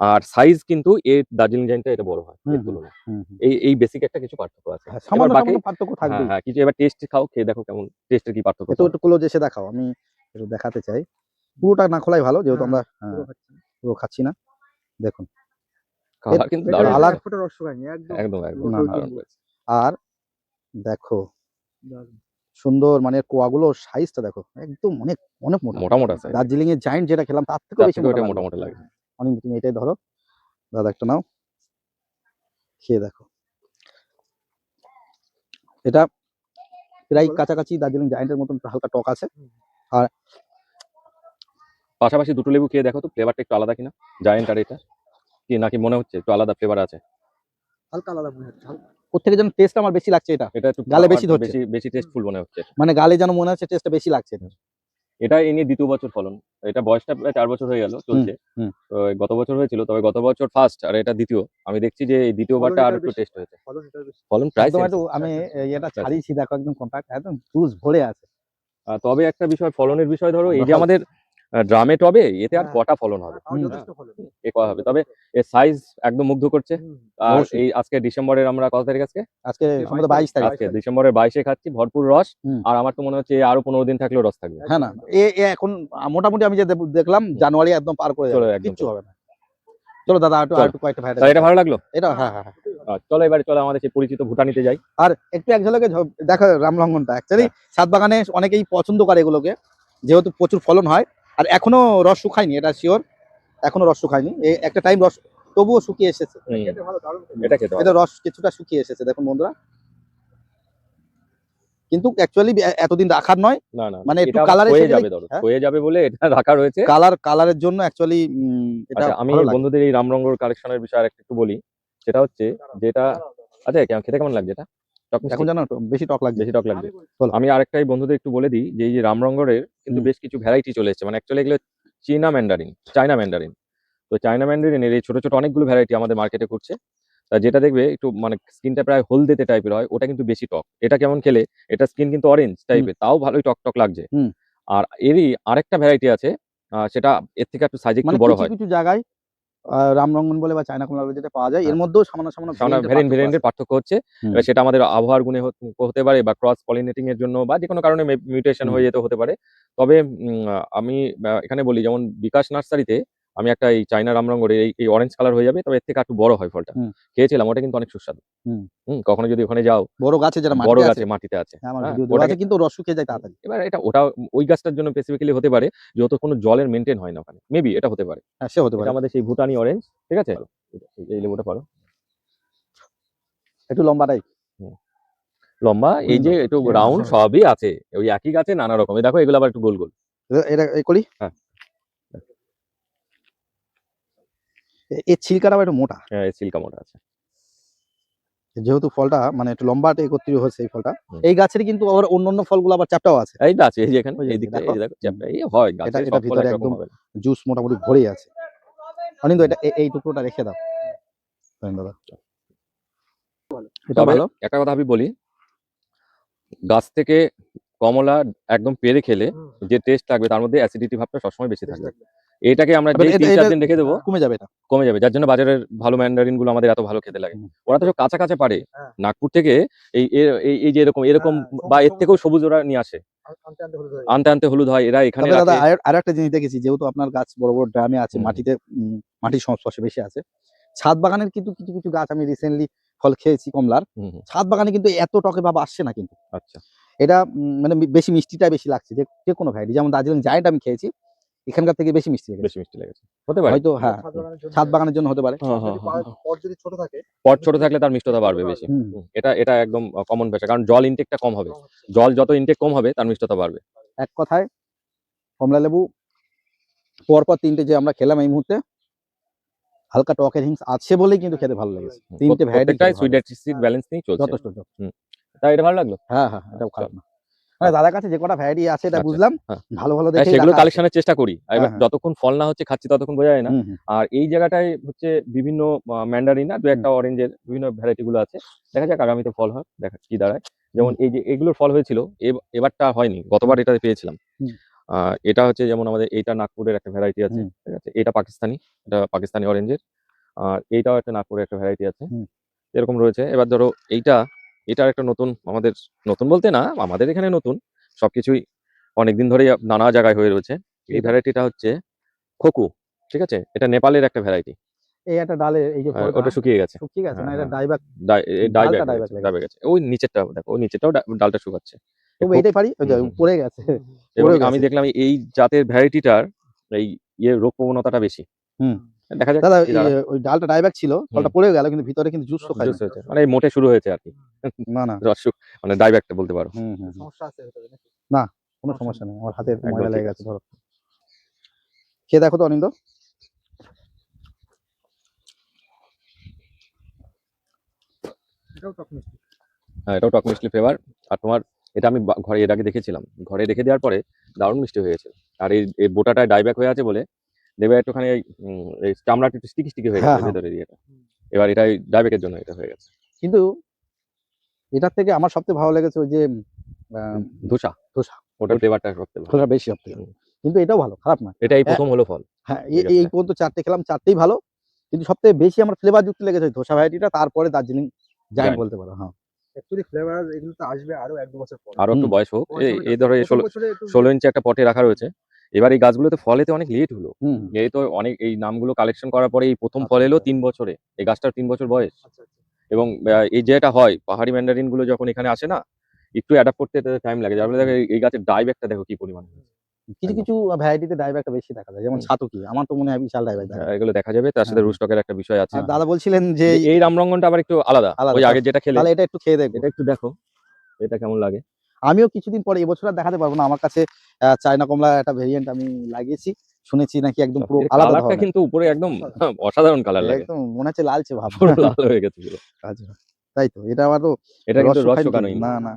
আর সাইজ কিন্তু এর দার্জিলিং জাইনটা এটা বড় হয় হুম, এর হুম, তুলনায়। হুম, হুম। এই বেসিক একটা কিছু পার্থক্য আছে। হ্যাঁ, এবার সামান্য বাকি, সামান্য পার্থক্য হ্যাঁ থাকবেই। হ্যাঁ, কিছু এবার টেস্ট খাও, খেয়ে দেখো কেমন টেস্টের কি পার্থক্য একটু পাও। একটু ক্লোজ এসে দেখাও, আমি একটু দেখাতে চাই। পুরোটা না খোলাই ভালো, যেহেতু আমরা পুরো খাচ্ছি। পুরো খাচ্ছি না। দেখুন কালার কিন্তু দেখলে দারুণ কালার হয়েছে। এক ফোঁটা রস শুকায়নি, একদম একদম একদম না, না। দারুণ হয়েছে। আর দেখো দারুণ। সুন্দর, মানে কোয়াগুলোর সাইজটা দেখো, একদম অনেক অনেক মোটা। মোটা মোটা সাইজ, দার্জিলিং এর জায়েন্ট যেটা খেলাম তার থেকেও তার বেশি থেকে মোটা ওটা লাগলো। মোটা মোটা লাগে। অনিন্দ তুমি এটাই ধরো, দাদা একটা নাও, খেয়ে দেখো। এটা প্রায় বলো? কাছাকাছি দার্জিলিং জায়েন্টের মতন, হালকা টক আছে। হুম। আর পাশাপাশি দুটো লেবু খেয়ে দেখো তো ফ্লেভারটা একটু আলাদা কিনা, জায়েন্ট আর এটা, কি নাকি মনে হচ্ছে একটু আলাদা ফ্লেভার আছে? হালকা আলাদা মনে হচ্ছে, হালকা। ওর থেকে যেন টেস্ট আমার বেশি লাগছে এটা, এটা একটু গালে আমার বেশি ধরছে। বেশি বেশি টেস্টফুল মনে হচ্ছে। মানে গালে যেন মনে হচ্ছে টেস্টটা বেশি লাগছে এটা। এটা এই নিয়ে দ্বিতীয় বছর ফলন। এটা বয়সটা প্রায় 4 বছর হয়ে গেল চলছে। হুম। তো এই গত বছর হয়েছিল, তবে গত বছর ফার্স্ট আর এটা দ্বিতীয়। আমি দেখছি যে এই দ্বিতীয়বারটা ফলন আর এটার একটু বেশি। টেস্ট হয়েছে। ফলন এটার বেশি। ফলন প্রায় একদম সেম। একটু আমি এটা প্রায় same। ছাড়িয়েছি, দেখো একদম কম্প্যাক্ট, একদম জুস ভরে আছে। তবে একটা বিষয়, ফলনের বিষয় ধরো, এই যে দেখাও। আমাদের ড্রামে টবে এতে আর হ্যাঁ। কটা ফলন হবে? তাও হুম। যথেষ্ট ফলন। এ করা হবে, তবে এর সাইজ একদম মুগ্ধ করছে। হুম। আর অবশ্যই। এই আজকে ডিসেম্বরের আমরা কত তারিখ আজকে? আজকে আজকে সম্ভবত 22 22 তারিখ। আজকে ডিসেম্বরের 22-এ খাচ্ছি ভরপুর রস। হুম। আর আমার তো মনে হচ্ছে আরো 15 দিন থাকলেও রস থাকবে। হ্যাঁ, না এ এখন মোটামুটি আমি যে দেখলাম জানুয়ারি একদম পার করে চলো যাবে, একদম কিচ্ছু চলো। হবে না। চলো দাদা, একটু চলো। একটু কয়েকটা ভ্যারাইটি তাহলে এটা ভালো লাগলো। এটা। হ্যাঁ, হ্যাঁ, হ্যাঁ। চলো এবারে চলো আমাদের সেই পরিচিত ভুটানিতে যাই। আর একটু এক ঝলকে দেখো রামলঙ্গনটা, অ্যাকচুয়ালি সাত বাগানে অনেকেই পছন্দ করে এগুলোকে, যেহেতু প্রচুর ফলন হয়। আর এখনো রস শুকায়নি, এটা শিওর, এখনো রস শুকায়নি। একটা টাইম রস তবুও শুকিয়ে এসেছে। হুম, খেতে ভালো, দারুণ খেতে। এটা খেতে এটা ভালো। রস কিছুটা শুকিয়ে এসেছে, দেখুন বন্ধুরা। কিন্তু অ্যাকচুয়ালি এতদিন রাখার নয়, না না, মানে একটু এটা আবার কালার এসে ক্ষয়ে গেলে, যাবে ধরো, হ্যাঁ, ক্ষয়ে যাবে বলে এটা রাখা রয়েছে। কালারের জন্য অ্যাকচুয়ালি এটা আচ্ছা, আমি ভালো লাগে। বন্ধুদের এই রামরঙ্গর কালেকশনের বিষয়ে আর একটু বলি। সেটা হচ্ছে যেটা, আচ্ছা খেতে কেমন লাগছে এটা? টক মিষ্টি? এখন জানো একটু বেশি টক লাগছে। বেশি টক লাগবে। বলো। আমি আরেকটাই বন্ধুদের একটু বলে দিই যে এই যে রামরঙ্গরের কিন্তু হুম। বেশ কিছু ভ্যারাইটি চলে এসেছে, মানে অ্যাকচুয়ালি এগুলো চাইনা ম্যান্ডারিন। তো চাইনা ম্যান্ডারিনের এই ছোট ছোট অনেকগুলো ভ্যারাইটি আমাদের মার্কেটে করছে। তা যেটা দেখবে একটু মানে স্কিনটা প্রায় হলদেটে টাইপের হয়, ওটা কিন্তু বেশি টক। এটা কেমন খেলে, এটা স্কিন কিন্তু অরেঞ্জ টাইপের, তাও ভালোই টক টক লাগছে। হুম। আর এরই আরেকটা ভ্যারাইটি আছে, সেটা এর থেকে একটু সাইজ একটু মানে বড় কিছু হয়। কিছু জায়গায় রামরঙ্গন বলে বা চায়না কমলা বলে যেটা পাওয়া যায়, এর হ্যাঁ, মধ্যেও সামান্য সামান্য সামান্য ভেরিয়েন্টের পার্থক্য আছে। ভেরিয়েন্টের পার্থক্য হচ্ছে। হুম। এবার সেটা আমাদের আবহাওয়ার গুণে হতে পারে, বা ক্রস পলিনেটিং এর জন্য, বা যেকোনো কারণে মিউটেশন হুম। হয়ে যেতে হতে পারে। তবে আমি এখানে বলি, যেমন বিকাশ নার্সারিতে আমি একটা এই চায়না রামরঙ্গের এই অরেঞ্জ কালার হয়ে যাবে, তবে এর থেকে একটু বড় হয় ফলটা। হুম। খেয়েছিলাম, ওটা কিন্তু অনেক সুস্বাদু। হুম। কখনো যদি ওখানে যাও, বড় গাছে যেটা বড় মাটিতে আছে, গাছে মাটিতে আছে, হ্যাঁ, আমার হ্যাঁ ভিডিও দেওয়া ওটাকে, আছে, কিন্তু রস শুকিয়ে যায় তাড়াতাড়ি। এবার ওটা ওই গাছটার জন্য স্পেসিফিক্যালি হতে পারে, যেহেতু কোনো জলের মেনটেন হয় না ওখানে, মেবি এটা হতে পারে। হ্যাঁ, সে হতে এটা পারে। আমাদের সেই ভুটানি অরেঞ্জ, ঠিক আছে? এই লেবুটা পারো। একটু লম্বাটাই। হুম। লম্বা, এই যে একটু রাউন্ড, সবই আছে ওই একই গাছে নানা রকম। এই দেখো এগুলো আবার একটু গোল গোল। এটা করি। হ্যাঁ এর ছিলকাটা একটু মোটা, হ্যাঁ, সিল্কা মোটা আছে। যেহেতু ফলটা মানে একটু লম্বাটে একত্রিত হচ্ছে এই ফলটা। হুম। এই গাছেরই কিন্তু আবার অন্যান্য ফলগুলো আবার চ্যাপ্টাও আছে। এই তো আছে, এই যে এখানে ওই যে এই দিকটা, দেখো। এই যে দেখো চ্যাপ্টা, এই হয় গাছে এটা সব ফল ভিতরে একরকম একদম হবে না। জুস মোটামুটি ভরেই আছে। অনিন্দ, এটা এই টুকরোটা রেখে দাও দাদা, এটা তবে ভালো। একটা কথা আমি বলি, গাছ থেকে কমলা একদম পেরে খেলে হুম। যে টেস্ট লাগবে, তার মধ্যে অ্যাসিডিটি ভাবটা সবসময় বেশি বেশ থাকবে। লাগবে। এটাকে আমরা এবার যেই এটা 3-4 দিন রেখে দেবো, কমে যাবে এটা। কমে যাবে। যার জন্য বাজারের ভালো ম্যান্ডারিন গুলো আমাদের এত ভালো খেতে লাগে। হুম। ওরা তো সব কাঁচা কাঁচা পারে। হ্যাঁ। নাগপুর থেকে এই যে এরকম এরকম হ্যাঁ, বা সবুজ এর থেকেও সবুজ সবুজ ওরা নিয়ে আসে, আনতে আনতে হলুদ হয়ে আনতে আনতে হলুদ হয়, এরা এখানে তবে দাদা রাখে। আর একটা জিনিস দেখেছি, যেহেতু আপনার গাছ বড় বড় ড্রামে আছে, হুম। মাটিতে মাটির সংস্পর্শে বেশি আছে। ছাদ বাগানের কিন্তু কিছু কিছু গাছ আমি রিসেন্টলি ফল খেয়েছি কমলার, হুম, হুম, ছাদ বাগানে কিন্তু এত টকে ভাব আসছে না কিন্তু। আচ্ছা। এটা মানে বেশি মিষ্টিটা বেশি লাগছে, যে কোনো ভ্যারাইটি, যেমন দার্জিলিং জায়েন্ট আমি খেয়েছি, এখানকার থেকে বেশি মিষ্টি লেগেছে। বেশি মিষ্টি লেগেছে, হতে পারে। হয়তো হ্যাঁ, ছাদ বাগানের জন্য। ছাদ বাগানের জন্য হতে পারে। হ্যাঁ, হ্যাঁ, যদি হ্যাঁ। পট যদি ছোট থাকে, পট ছোট থাকলে তার মিষ্টতা বাড়বে বেশি। হুম। এটা এটা একদম কমন বিষয়, কারণ জল ইনটেকটা কম হবে। জল যত ইনটেক কম হবে, তার মিষ্টতা বাড়বে। এক কথায় কমলা লেবু পরপর 3টে যে আমরা খেলাম এই মুহূর্তে, হালকা টকের হিংস আছে বলেই কিন্তু খেতে ভালো লেগেছে। 3টে ভ্যারাইটি প্রত্যেকটাই খেতে ভালো সুইট লেগেছে। অ্যাসিড ব্যালেন্স নিয়ে চলছে। যথেষ্ট। তাই এটা ভালো লাগলো। হ্যাঁ, হ্যাঁ, এটাও আচ্ছা। খারাপ না। মানে দাদার কাছে যে কটা ভ্যারাইটি আছে এটা আচ্ছা, বুঝলাম, হ্যাঁ। ভালো ভালো হ্যাঁ, দেখে সেগুলো কালেকশনের চেষ্টা করি। আর এবার হ্যাঁ। যতক্ষণ ফল না হচ্ছে খাচ্ছি ততক্ষণ বোঝা যায় না। আর এই জায়গাটায় হচ্ছে বিভিন্ন ম্যান্ডারিন না, ২-১টা অরেঞ্জের বিভিন্ন ভ্যারাইটি গুলো আছে। দেখা যাক আগামীতে ফল হয়, দেখা কি দাঁড়ায়। যেমন এই যে এগুলোর ফল হয়েছিল, এবারটা হয়নি। গতবার এটা পেয়েছিলাম। হুম। এটা হচ্ছে যেমন আমাদের এইটা নাগপুরের একটা ভ্যারাইটি আছে। হুম। ঠিক আছে? এটা পাকিস্তানি, এটা পাকিস্তানি অরেঞ্জের। আর এইটাও একটা নাগপুরের একটা ভ্যারাইটি আছে। হুম। এরকম রয়েছে। এবার ধরো এটার একটা নতুন নতুন বলতে না, আমাদের এখানে নতুন। সবকিছুই অনেকদিন ধরেই নানা জায়গায় হয়ে রয়েছে। এই এটা? ভ্যারাইটিটা হচ্ছে খোকু। ঠিক আছে? এটা নেপালের একটা ভ্যারাইটি। এই একটা ডালে এই যে ফলটা ওটা শুকিয়ে গেছে। শুকিয়ে গেছে না, হ্যাঁ, এটা হ্যাঁ। ডাইব্যাক, ডাইব্যাক ডালটা হয়ে ডাইব্যাক গেছে, লেগেছে। ডাইব্যাক গেছে। ওই নিচেরটাও দেখো, ওই নিচেরটাও ডালটা শুকাচ্ছে। তবু এটাই পারি, ওই যে হুম, হুম। পড়ে গেছে। এবং পড়েও আমি গেছে। দেখলাম এই জাতের ভ্যারাইটিটার এই রোগ প্রবণতাটা বেশি। হুম। দেখা যাক দাদা কি দাঁড়ায়। ওই ডালটা ডাইব্যাক ছিল, ফলটা পড়েও গেল, কিন্তু ভিতরে কিন্তু জুস খাই না। জুস হয়েছে। মানে এই মোটে শুরু হয়েছে আরকি। না, না। রস মানে ডাইব্যাকটা বলতে পারো। হুম। সমস্যা আছে ভেতরে নাকি? না, কোনো সমস্যা নেই। আমার হাতে একটু একদম ময়লা ঠিক লেগে আছে। গেছে ধরো। খেয়ে দেখো তো অনিন্দ। এটাও টক মিষ্টি। হ্যাঁ, এটাও টক মিষ্টি ফ্লেভার। আর তোমার এটা আমি ঘরে এর আগে দেখেছিলাম। ঘরে রেখে দেওয়ার পরে দারুণ মিষ্টি হয়ে গেছে। আর এই বোটাটায় ডাইব্যাক হয়ে আছে বলে দেখবে একটুখানি এই চামড়াটা একটু স্টিকি হয়ে হ্যাঁ, গেছে হ্যাঁ। ভেতরের ইয়েটা। এবার এটা ডাইব্যাকের জন্য এটা হয়ে গেছে। কিন্তু এটার থেকে আমার সবথেকে ভালো লেগেছে ওই যে আহ, ধোসা, ধোসা, ওটার ফ্লেভারটা সবথেকে ভালো। ধোসা বেশি সবথেকে। হুম। কিন্তু এটাও ভালো, খারাপ না। এটা এই প্রথম হলো ফল হ্যাঁ, এই এই গাছটায়। পর্যন্ত 4টে খেলাম, 4টেই ভালো। কিন্তু সবথেকে বেশি আমার ফ্লেভার যুক্ত লেগেছে ওই ধোসা ভ্যারাইটিটা, তারপরে দার্জিলিং জায়ান্ট জায়ান্ট। বলতে পারো। হ্যাঁ। অ্যাকচুয়ালি ফ্লেভার এগুলো তো আসবে আরো ১-২ বছর পর। আরো একটু হুম। বয়স হোক। বয়স এই হবে এই না। ধরো এই প্রথম বছরে একটু 16 ইঞ্চি একটা পটে রাখা রয়েছে। এবার এই গাছগুলোতে ফল এতে অনেক লেট হলো। হুম। এই তো অনেক এই নামগুলো কালেকশন করার পরে এই প্রথম ফল এলো ৩ বছরে। এই গাছটার ৩ বছর বয়স। আচ্ছা। এবং এই যেটা হয় পাহাড়ি ম্যান্ডারিন গুলো যখন এখানে আসে না, একটু অ্যাডাপ্ট করতে টাইম লাগে। যার ফলে দেখো এই গাছের ডাইব্যাকটা দেখো কি পরিমাণ হয়েছে। কিছু একদম। কিছু ভ্যারাইটিতে ডাইব্যাকটা বেশি দেখা যায়, যেমন হুম। ছাতুকি, আমার তো মনে হয় বিশাল ডাইব্যাক দেখা যায়। এগুলো দেখা যাবে। তার সাথে হ্যাঁ। রুস্টকের একটা বিষয় আছে। আর দাদা বলছিলেন যে যে এই রামরঙ্গনটা আবার একটু আলাদা। আলাদা, ওই আগে যেটা খেলে তাহলে এটা একটু খেয়ে দেখবো। এটা একটু দেখো। এটা কেমন লাগে? আমিও কিছুদিন পরে, এবছর আর দেখাতে পারবো না, আমার কাছে চায়না কমলা একটা ভেরিয়েন্ট আমি লাগিয়েছি, শুনেছি নাকি একদম পুরো এর আলাদা কালারটা ধরনের, কিন্তু উপরে একদম অসাধারণ কালার লাগে। একদম মনে হচ্ছে লালচে ভাব। পুরো লাল হয়ে গেছে পুরো। আচ্ছা, তাই তো, এটা আবার তো এটা রস কিন্তু রস শুকায়নি শুকানোই কিন্তু। না। না,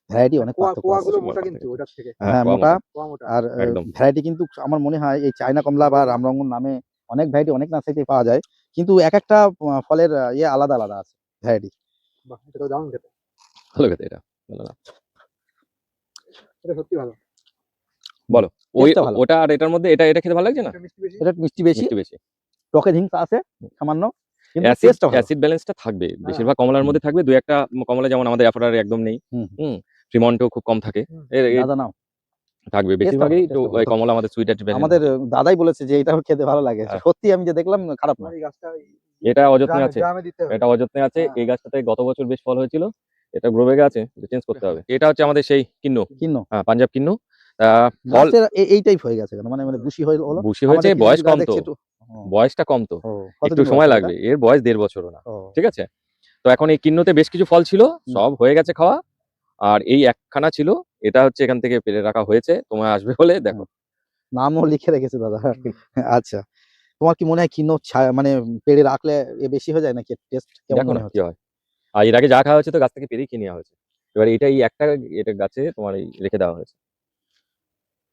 ভ্যারাইটি অনেক পার্থক্য আছে। কোয়াগুলো মোটা পার্থক্য কিন্তু আছে। ওটার থেকে। হ্যাঁ, হ্যাঁ, কোয়া মোটা। কোয়া মোটা। আর একদম। ভ্যারাইটি কিন্তু আমার মনে হয় এই চায়না কমলা বা রামরঙ্গন নামে অনেক ভ্যারাইটি অনেক নার্সারিতে পাওয়া যায়, কিন্তু এক একটা ফলের ইয়ে আলাদা আলাদা আছে ভ্যারাইটি। বাহ! এটা তো দারুণ খেতে। ভালো খেতে এটা। ভালো না? এটা সত্যি ভালো। বলো। টেস্টটা ভালো। ওটা আর এটার মধ্যে এটা খেতে ভালো লাগছে না? এটা মিষ্টি বেশি। এটা মিষ্টি বেশি, মিষ্টি বেশি। টকের হিংসা আছে সামান্য, কিন্তু অ্যাসিড টেস্টটা ভালো। অ্যাসিড ব্যালেন্সটা থাকবে। হ্যাঁ, বেশিরভাগ কমলার মধ্যে থাকবে। ২-১ টা কমলা যেমন আমাদের অ্যাফোরার একদম নেই। হুম। হুম। ফ্রিমন্টেও খুব কম থাকে। হুম। এর দাদা নাও, থাকবে। টেস্টটা ভালো, বেশিরভাগই তো টেস্টটা ভালো। কমলা আমাদের সুইট অ্যাসিড ব্যালেন্স আমাদের থাকে। দাদাই বলেছে যে এটাও খেতে ভালো লাগে। হ্যাঁ। সত্যি আমি যে দেখলাম খারাপ না। তোমার এই গাছটা এটা অযত্নে ড্রামে আছে। ড্রামে দিতে হবে। এটা অযত্নে আছে। হ্যাঁ। এই গাছটাতে গত বছর বেশ ফল হয়েছিল। এটা গ্রো ব্যাগে আছে। চেঞ্জ করতে হবে। এটা হচ্ছে আমাদের সেই কিন্নু। কিন্ন হ্যাঁ, পাঞ্জাব কিন্নু। ফল গাছের এই টাইপ হয়ে গেছে কেন, মানে বুশি হলো। বুশি হয়েছে, আমাদের কিছু বয়স কিছু গাছ কম তো। দেখছি একটু। বয়সটা কম তো। ও, একটু কতদিন বয়স সময় হবে এটা? লাগবে। এর বয়স ১.৫ বছরও না। ও। ঠিক আছে? তো এখন এই কিন্নুতে বেশ কিছু ফল ছিল। হুম। সব হয়ে গেছে খাওয়া। আর এই একখানা ছিল। এটা হচ্ছে এখান থেকে পেড়ে রাখা হয়েছে। তোমায় আসবে বলে দেখো। নামও লিখে রেখেছে দাদা। আচ্ছা, তোমার কি মনে হয় কিন্ন মানে পেড়ে রাখলে বেশি হয়ে যায় নাকি, টেস্ট কেমন দেখো মনে না কি হচ্ছে? হয়। আর এর আগে যা খাওয়া হয়েছে তো গাছ থেকে পেড়েই কিনে নেওয়া হয়েছে। এবার এটা এই একটা এটা গাছে তোমার এই রেখে দেওয়া হয়েছে।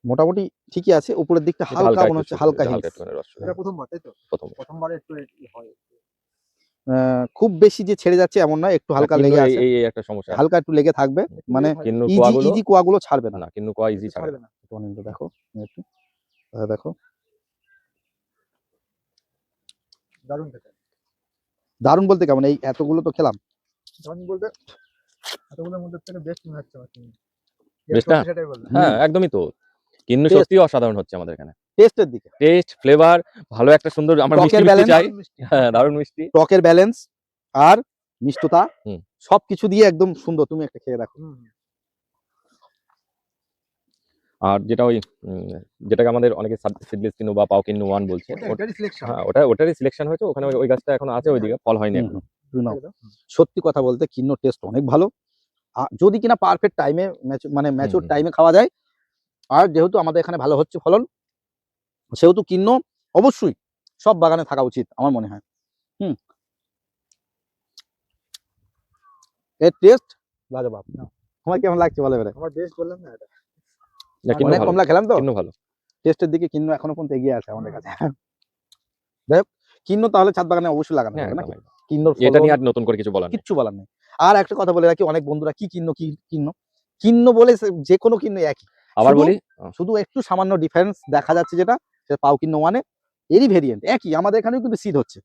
মোটামুটি ঠিকই আছে, উপরের দিকটা এটা হালকা হালকা মনে একটু হচ্ছে হালকা হালকা হিংস। একটুখানি রস এটা প্রথমবার তাই তো? প্রথম। প্রথমবারে একটু হয়। খুব বেশি যে ছেড়ে যাচ্ছে এমন নয়, একটু হালকা কিন্নুর লেগে এই আছে, এই এই একটা সমস্যা। হালকা একটু লেগে থাকবে, মানে কিন্নুর ইজি কোয়াগুলো ইজি কোয়াগুলো ছাড়বে না। না, কিন্নু কোয়া ইজি একটু ছাড়ে ছাড়বে না। না। একটু অনিন্দ দেখো, একটু দেখো, দারুণ খেতে। দারুণ বলতে কেমন, এই এতগুলো তো খেলাম। দারুণ বলতে এতগুলোর মধ্যে থেকে বেস্ট মনে হচ্ছে আমার। বেশ না? সেটাই বললাম। হ্যাঁ, একদমই তো। কিন্নু টেস্ট, সত্যিই অসাধারণ হচ্ছে আমাদের এখানে। টেস্টের দিকে টেস্ট, ফ্লেভার ভালো একটা সুন্দর আমরা মিষ্টি টকের মিষ্টি ব্যালেন্স, চাই। দারুণ মিষ্টি। হ্যাঁ, দারুণ মিষ্টি। টকের ব্যালেন্স আর মিষ্টতা হুম। সবকিছু দিয়ে একদম সুন্দর। তুমি একটা খেয়ে দেখো। হুম। আর যেটা ওই যেটাকে আমাদের অনেকে সিডলেস কিন্নু বা পাও কিন্নু 1 বলছে। এটারই সিলেকশন। হ্যাঁ, ওটারই সিলেকশন হয়েছে। ওখানে ওই গাছটা এখনো আছে ওইদিকে। ফল হয়নি হুম, এখনো। হুম, নাও। সত্যি কথা বলতে কিন্নোর টেস্ট অনেক ভালো, যদি কিনা পারফেক্ট টাইমে মানে ম্যাচিউর হুম। টাইমে খাওয়া যায়। আর যেহেতু আমাদের এখানে ভালো হচ্ছে ফলন, সেহেতু কিন্ন অবশ্যই সব বাগানে থাকা উচিত আমার মনে হয়। হুম, এর টেস্ট লাজবাব। তোমার কেমন লাগছে বলো এবারে? আমার বেস্ট বললাম না এটা। না, কিন্ন অনেক ভালো, কমলা খেলাম তো, কিন্ন ভালো। টেস্টের দিকে কিন্ন এখনো পর্যন্ত এগিয়ে আছে আমাদের কাছে। যাই হোক, কিন্ন তাহলে ছাদ বাগানে অবশ্যই লাগানো হ্যাঁ, হবে একদম, নাকি? একদম। কিন্নর এটা ফলন নিয়ে আর নতুন করে কিছু বলার নেই। কিচ্ছু বলার নেই। আর একটা কথা বলে রাখি, অনেক বন্ধুরা কি কিন্ন কি কিন্ন, কিন্ন বলে যে কোনো কিন্ন একই, আবার শুধু বলি, শুধু একটু সামান্য ডিফারেন্স দেখা যাচ্ছে, যেটা সেটা পাও কিন্ন ওয়ানে এরই ভেরিয়েন্ট একই, আমাদের এখানেও কিন্তু সিড হচ্ছে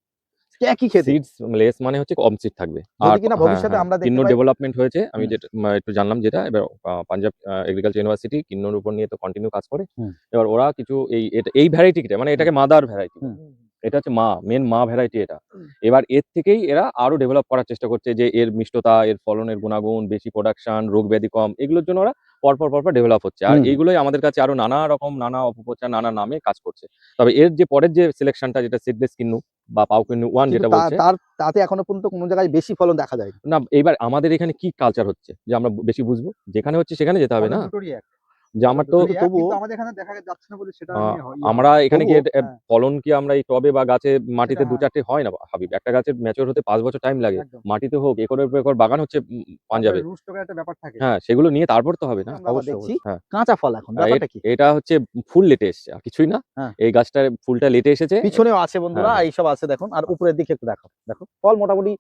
একই খেতে। সিডস লেস মানে হচ্ছে কম সিড থাকবে। যদি আর কিনা হ্যাঁ, ভবিষ্যতে হ্যাঁ, আমরা দেখতে কিন্নর পাই। ডেভেলপমেন্ট হয়েছে। আমি হুম। যেটা একটু জানলাম, যেটা এবার পাঞ্জাব এগ্রিকালচার ইউনিভার্সিটি কিন্নর উপর নিয়ে তো কন্টিনিউ কাজ করে। হুম। এবার ওরা কিছু এই ভ্যারাইটিটা, মানে এটাকে মাদার ভ্যারাইটি, হুম। এটা হচ্ছে মেন ভ্যারাইটি এটা। এবার এর থেকেই এরা আরো ডেভেলপ করার চেষ্টা করছে, যে এর মিষ্টতা, এর ফলনের গুণাগুণ, বেশি প্রোডাকশন, রোগ ব্যাধি কম, এগুলোর জন্য ওরা পরপর ডেভেলপ হচ্ছে। আর হুম। এইগুলোই আমাদের কাছে আরো নানা রকম, নানা অপপ্রচার, নানা নামে কাজ করছে। তবে এর যে পরের যে সিলেকশনটা, যেটা সিডলেস কিন্নু বা পাও কিন্নু ওয়ান কিন্তু যেটা বলছে, তাতে এখনো পর্যন্ত কোনো জায়গায় বেশি ফলন দেখা যায় না। না এবার আমাদের এখানে কি কালচার হচ্ছে যে আমরা বেশি বুঝবো, যেখানে হচ্ছে সেখানে যেতে হবে না। দুটোরই এক, যে আমার তো দুটোরই এক, তবুও কিন্তু আমাদের এখানে দেখা যাচ্ছে না বলে সেটা আহ, নিয়ে আমরা এখানে গিয়ে তবুও, হ্যাঁ। ফলন কি আমরা এই টবে বা গাছে মাটিতে সেটা দু চারটে হয় না হাবিব, একটা গাছের ম্যাচিওর হতে 5 বছর টাইম লাগে। একদম। মাটিতে হোক, একরের পর একর বাগান হচ্ছে পাঞ্জাবে। রুট স্টকের একটা ব্যাপার থাকে। হ্যাঁ, সেগুলো নিয়ে তারপর তো হবে না। আমরা আবার অবশ্যই, দেখছি অবশ্যই। হ্যাঁ, কাঁচা ফল এখন, আর ব্যাপারটা কি? এটা হচ্ছে ফুল লেটে এসছে, আর কিছুই না। হ্যাঁ। এই গাছটার ফুলটা লেটে এসেছে। পিছনেও আছে বন্ধুরা, হ্যাঁ। এইসব আছে দেখুন, আর উপরের দিকে একটু দেখো, দেখো ফল মোটামুটি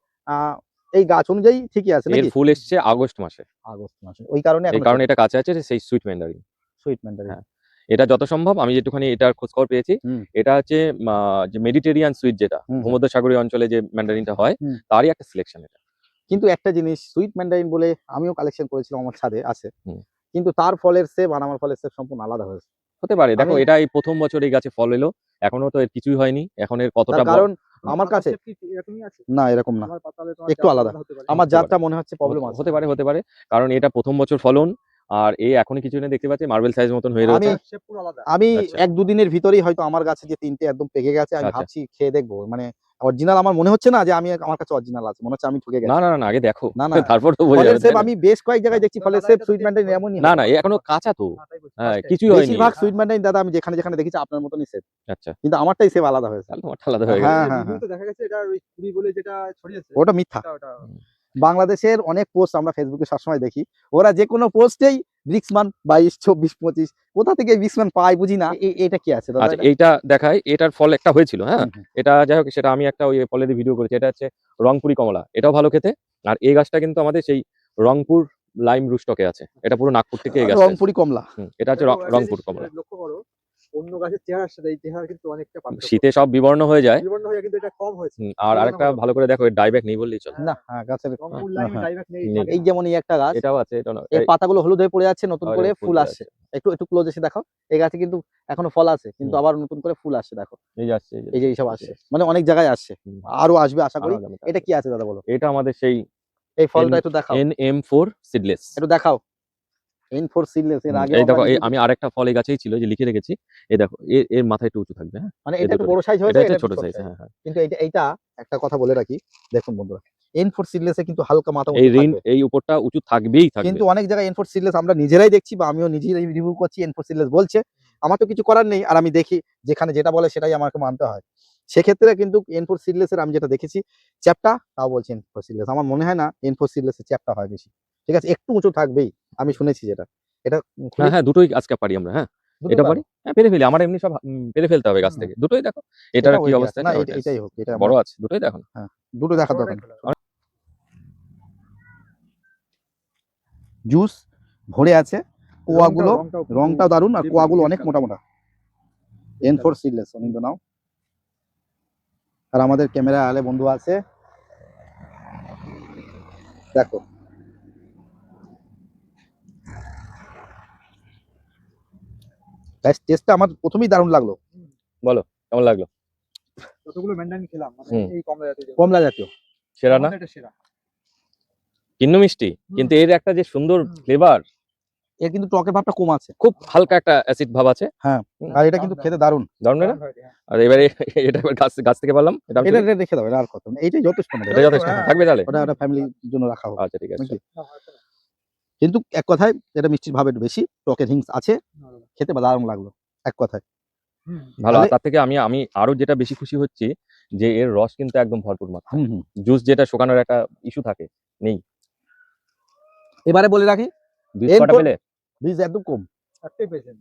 এই গাছ অনুযায়ী ঠিকই আছে এর নাকি? ফুল এসছে আগস্ট মাসে, আগস্ট মাসে, ওই কারণে এই এখন কারণে এটা কাছে আছে, সেই সুইট ম্যান্ডারিন। Sweet Mandarin. হ্যাঁ, এটা যত সম্ভব আমি যেটুখানি এটার খোঁজখবর পেয়েছি, হুম। এটা হচ্ছে যে মেডিটেরিয়ান সুইট, যেটা হুম। ভূমধ্যসাগরীয় অঞ্চলে যে ম্যান্ডারিনটা হয়, হুম। তারই একটা সিলেকশন এটা। কিন্তু একটা জিনিস, সুইট ম্যান্ডারিন বলে আমিও কালেকশন করেছিলাম, আমার ছাদে আছে, হুম। কিন্তু তার ফলের সেব আর আমার ফলের সেব সম্পূর্ণ আলাদা হয়েছে। হতে পারে, দেখো আমি- এটা এই প্রথম বছর এই গাছে ফল এলো, এখনো তো এর কিছুই হয়নি, এখন এর কতটা তার কারণ আমার কাছে কি এরকমই আছে? না, এরকম না, আমার পাতালে তোমার একটু জাত আলাদা। হতে পারে। আমার হতে জাতটা পারে। মনে হচ্ছে প্রবলেম আছে। হতে পারে, হতে পারে, কারণ এটা প্রথম বছর ফলন, আর এই এখনই কিছু না দেখতে পাচ্ছি মার্বেল সাইজ মতন হয়ে রয়েছে। শেপ পুরো আলাদা। আমি আচ্ছা। 1-2 দিনের ভিতরেই হয়তো আমার গাছে যে 3টে একদম পেকে গেছে, আমি আচ্ছা। ভাবছি খেয়ে দেখবো, মানে অরিজিনাল আমার মনে হচ্ছে না যে আমার কাছে অরিজিনাল আছে, মনে হচ্ছে আমি ঠকে না, গেছি। না, না, আগে দেখো, না, না, তারপর তো বোঝা ফলের যাবে, সেব তাই না? আমি বেশ কয়েক জায়গায় দেখছি, ফলের সেব সুইট ম্যান্ডারিন এমনই না, হয়। না, এ এখনো কাঁচা তো। তাই বলছি, হ্যাঁ, first time। কিছুই হয়নি। বেশিরভাগ সুইট ম্যান্ডারিন দাদা আমি যেখানে যেখানে দেখেছি আপনার মতনই সেব, আচ্ছা, কিন্তু আমারটাই সেব আলাদা হয়েছে। তাহলে তোমারটা আলাদা হয়ে গেছে। হ্যাঁ, আমাদের হ্যাঁ, review তে দেখা গেছে এটা ওই কুড়ি বলে যেটা ছড়িয়েছে, ওটা মিথ্যা। ওটা বাংলাদেশের অনেক পোস্ট আমরা ফেসবুকে সবসময় দেখি, ওরা যে কোনো পোস্টেই ব্রিক্সমান 22, 24, 25 কোথা থেকে ব্রিক্সমান পায় বুঝি না। এটা কি আছে দাদা? আচ্ছা, এইটা দেখাই, এটার ফল একটা হয়েছিল, হ্যাঁ। হুম, হুম। এটা যাই হোক, সেটা আমি একটা ওই ফলের ভিডিও করেছি, এটা হচ্ছে রংপুরি কমলা, এটাও ভালো খেতে। আর এই গাছটা কিন্তু আমাদের সেই রংপুর লাইম রুস্টকে আছে, এটা পুরো নাগপুর থেকে এই গাছটা এসেছে। রংপুরি কমলা। এটা হচ্ছে দেখো, রংপুর কমলা। লক্ষ্য করো অন্য গাছের চেহারার সাথে এই চেহারা কিন্তু অনেকটা পার্থক্য। শীতে সব বিবর্ণ হয়ে যায়। বিবর্ণ হয়ে কিন্তু এটা কম হয়েছে। আর আরেকটা ভালো করে দেখো, এর ডাইব্যাক নেই বললেই চলে। না, গাছের রংপুর লাইমে হ্যাঁ। ডাইরেক্ট নেই। নেই। এই যেমন এই একটা গাছ, এটাও আছে, এটা না, এর পাতাগুলো হলুদ হয়ে পড়ে যাচ্ছে, নতুন আরে করে ফুল ফুল ধরে আসছে। একটু একটু ক্লোজ এসে দেখো, এই গাছে কিন্তু এখনো ফল আছে, কিন্তু হুম। আবার নতুন করে ফুল আসছে, দেখো এই যে আসছে, এই যে এইসব আসছে, মানে অনেক জায়গায় আসছে, হুম। আরো আসবে আশা করি। আরো আগামীতে এটা আসবে। কি আছে দাদা বলো? এটা আমাদের সেই এই ফলটা একটু দেখাও, NM4 সিডলেস। একটু দেখাও। N4 সিডলেস, এর আগে এই দেখো, আমরা আমি আরেকটা ফল এই গাছেই ছিল, যে লিখে রেখেছি। এই দেখো, এর মাথায় একটু উঁচু থাকবে, হ্যাঁ। মানে এই এটা একটু দুটোরই। বড় সাইজ এটা হয়েছে, হচ্ছে এটা ছোট একটু ছোট সাইজ, সাইজ। হ্যাঁ, হ্যাঁ। কিন্তু এইটা একটা কথা বলে রাখি, দেখুন বন্ধুরা, N4 সিডলেসে কিন্তু হালকা মাথা এই উঁচু থাকবে, এই উপরটা উঁচু থাকবেই থাকবে। কিন্তু অনেক জায়গায় N4 সিডলেস আমরা নিজেরাই দেখছি, বা আমিও নিজেই রিভিউ করছি, N4 সিডলেস বলছে, আমার তো কিছু করার নেই, আর আমি দেখি যেখানে যেটা বলে সেটাই আমাকে মানতে হয়। সেক্ষেত্রে কিন্তু N4 সিডলেসের আমি যেটা দেখেছি চ্যাপটা, তাও বলছি N4 সিডলেস, আমার মনে হয় না N4 সিডলেসের চ্যাপটা হয় বেশি, ঠিক আছে, একটু উঁচু থাকবেই, আমি শুনেছি যেটা। এটা হ্যাঁ, হ্যাঁ, দুটোই আজকে পারি আমরা, হ্যাঁ। দুটো এটা পারো? পারি, হ্যাঁ, পেরে ফেলি। আমার এমনি সব পেরে ফেলতে হবে গাছ হুম। থেকে। দুটোই দেখো, এটার এটাও কি এগিয়ে অবস্থা আছে। না, আছে, ওইটার এটাই হোক, এটা বড় আছে, দুটোই দেখো। দুটো দেখা দরকার। জুস ভরে আছে, কোয়াগুলো রংটাও দারুণ, আর কোয়াগুলো অনেক মোটা মোটা। N4 সিডলেস অনিন্দ নাও। আর আমাদের ক্যামেরা আলে বন্ধু আছে, দেখো টেস্টটা আমার প্রথমেই দারুণ লাগলো। বলো কেমন লাগলো? যতগুলো ম্যান্ডারিন খেলাম মানে হুম। এই কমলা জাতীয় কমলা জাতীয়, সেরা না? এটা সেরা। কিন্নু মিষ্টি, কিন্তু এর একটা যে সুন্দর হুম। ফ্লেভার, এর কিন্তু টকের ভাবটা কম আছে, খুব হালকা একটা অ্যাসিড ভাব আছে। হ্যাঁ, আর এটা কিন্তু খেতে দারুণ। দারুণ না? দারুণ variety, হ্যাঁ। আর এবারে এটা এবার গাছ থেকে পারলাম, এটা আমি এটা তুলি। রেখে দাও, এটা আর কত, এইটাই যথেষ্ট আমাদের। এটা যথেষ্ট, হ্যাঁ। থাকবে তাহলে। ওটা ফ্যামিলির জন্য রাখা হোক আচ্ছা, ঠিক আছে। নাকি? হ্যাঁ, হয়তো না। কিন্তু এক কথায় এটা মিষ্টির ভাব একটু বেশি, টকের হিংস আছে, না, না, না। খেতে দারুণ লাগলো এক কথায়। হুম। ভালো। আর তাহলে- তার থেকে আমি আরো যেটা বেশি খুশি হচ্ছি, যে এর রস কিন্তু একদম ভরপুর মাত্রা। হুম হুম। জুস যেটা শুকানোর একটা ইস্যু থাকে, নেই। এবারে বলে রাখি, বীজ কটা N4 পেলে? বীজ একদম কম। একটাই পেয়েছেন।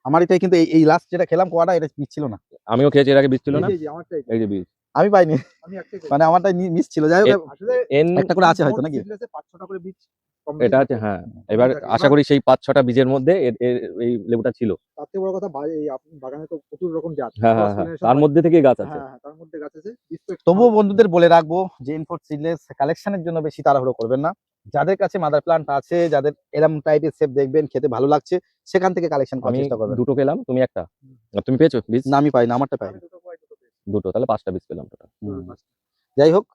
আমার এটাই কিন্তু এই লাস্ট যেটা খেলাম কোয়াটা এটা বীজ ছিল না। আমিও খেয়েছি, এর আগে বীজ ছিল না। এই যে আমারটাই। এই যে বীজ। আমি পাইনি। আমি একটাই পেয়েছি। মানে আমারটাই মিস ছিল। যাই হোক আসলে একটা করে আছে হয়তো নাকি? সিডলেসে 5-6টা করে বীজ কম এটা বেশি আছে, থাকে। হ্যাঁ। কম এবার বেশি থাকে। আশা করি সেই 5-6টা বীজের মধ্যে এই লেবুটা ছিল। তার থেকে বড় কথা এই বাগানে তো প্রচুর রকম জাত। হ্যাঁ, cross হ্যাঁ, হ্যাঁ। pollination তার হয়। মধ্যে থেকেই গাছ আছে। হ্যাঁ, তার মধ্যে গাছ আছে। বীজ তো একটু তবুও হবেই। বন্ধুদের বলে রাখবো যে N4 সিডলেস কালেকশনের জন্য বেশি তাড়াহুড়ো করবেন না। যাদের কাছে মাদার প্লান্ট আছে, যাদের এরকম টাইপের শেপ দেখবেন খেতে ভালো লাগছে, সেখান থেকে কালেকশন করার আমি চেষ্টা করবেন। 2টো পেলাম, তুমি 1টা। আর তুমি পেয়েছো বীজ? না আমি পাইনি, আমারটা আমি পাইনি। দুটো পাই, দুটো পেয়েছি। 2টো, তাহলে 5টা বীজ পেলাম টোটাল। হুম। যাই হোক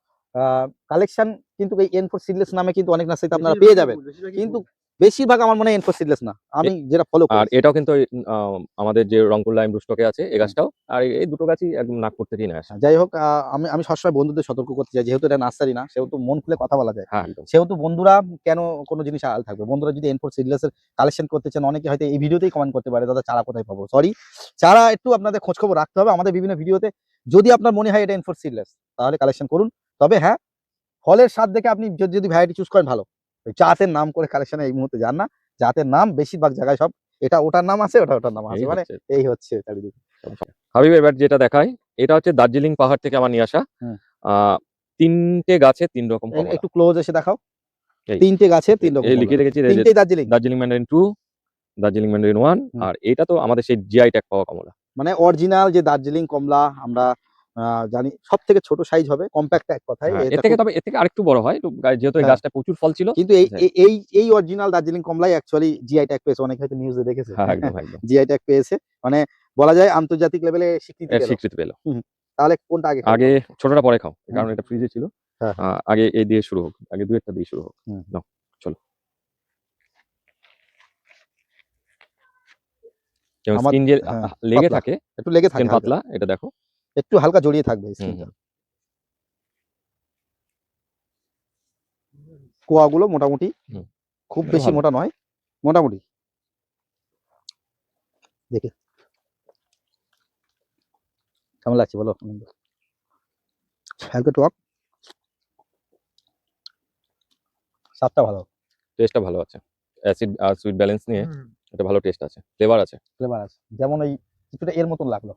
কালেকশন কিন্তু এই N4 সিডলেস নামে কিন্তু অনেক নার্সারিতে আপনারা পেয়ে যাবেন। বেশিরভাগই কিন্তু ভুল। বেশিরভাগ আমার মনে হয় N4 সিডলেস না। আমি যেটা ফলো আর করি। এটাও কিন্তু আমাদের যে রংপুর লাইম রুস্টকে আছে এই গাছটাও, আর এই দুটো গাছই একদম নাগপুর থেকেই নিয়ে আসে। যাই হোক আমি সবসময় বন্ধুদের সতর্ক করতে চাই, যেহেতু এটা নার্সারি না, সেহেতু মন খুলে কথা বলা যায়। হ্যাঁ, একদম। সেহেতু বন্ধুরা কেন কোনো জিনিস আড়াল থাকবে। বন্ধুরা যদি N4 সিডলেস এর কালেকশন করতে চান, অনেকে হয়তো এই ভিডিওতেই কমেন্ট করতে পারে দাদা চারা কোথায় পাবো। সরি, চারা একটু আপনাদের খোঁজ খবর রাখতে হবে আমাদের বিভিন্ন ভিডিওতে। যদি আপনার মনে হয় এটা N4 সিডলেস তাহলে কালেকশন করুন। তবে হ্যাঁ, ফলের স্বাদ দেখে আপনি যদি ভ্যারাইটি চুজ করেন ভালো। ওই জাতের নাম করে কালেকশনে এই মুহূর্তে যান না। জাতের নাম বেশিরভাগ জায়গায় সব এটা ওটার নাম আছে, ওটার নাম আছে, এই মানে হচ্ছে। এই হচ্ছে চারিদিকে। হাবিব, এবার যেটা দেখাই, এটা হচ্ছে দার্জিলিং পাহাড় থেকে আমার নিয়ে আসা। হুম। 3টে গাছে 3 রকম কমলা। একটু ক্লোজ এসে দেখাও। এই 3টে গাছে 3 রকম এই কমলা। লিখে রেখেছি, তিনটেই দার্জিলিং। দার্জিলিং ম্যান্ডারিন 2, দার্জিলিং ম্যান্ডারিন 1, হুম। আর এটা তো আমাদের সেই জিআই ট্যাগ পাওয়া কমলা। মানে অরিজিনাল যে দার্জিলিং কমলা আমরা জানি সবথেকে ছোট সাইজ হবে, কম্প্যাক্ট এক কথায়। হ্যাঁ, এটা খুব এর থেকে আরেকটু বড় হয় একটু, যেহেতু এই হ্যাঁ। গাছটা প্রচুর ফল ছিল। কিন্তু এই অরিজিনাল দার্জিলিং কমলাই অ্যাকচুয়ালি জিআই ট্যাগ পেয়েছে, অনেকে হয়তো নিউজে দেখেছে। হ্যাঁ, একদম একদম। জিআই ট্যাগ পেয়েছে, মানে বলা যায় আন্তর্জাতিক লেভেলে স্বীকৃতি এর পেল। স্বীকৃতি পেল। তাহলে কোনটা আগে খাবো? আগে ছোটটা পরে খাও, হুম। কারণ এটা ফ্রিজে ছিল। হ্যাঁ, হ্যাঁ। আগে এই দিয়ে শুরু হোক, আগে দুয়েরটা দিয়ে শুরু হোক। হুম। নাও, চলো। আমার স্কিন যে হ্যাঁ, লেগে পাতলা। থাকে, একটু লেগে থাকে স্কিন হালকা। পাতলা, এটা দেখো। একটু হালকা জড়িয়ে থাকবে হুম, স্কিনটা। হুম। কোয়াগুলো মোটামুটি হুম। খুব এটা বেশি ভালো। মোটা নয়, মোটামুটি। দেখি কেমন লাগছে বলো। হালকা টক, স্বাদটা ভালো, টেস্টটা ভালো আছে। অ্যাসিড আর সুইট ব্যালেন্স নিয়ে হুম। এটা ভালো টেস্ট আছে, ফ্লেভার আছে। ফ্লেভার আছে। যেমন এই কিছুটা এর মতন লাগলো,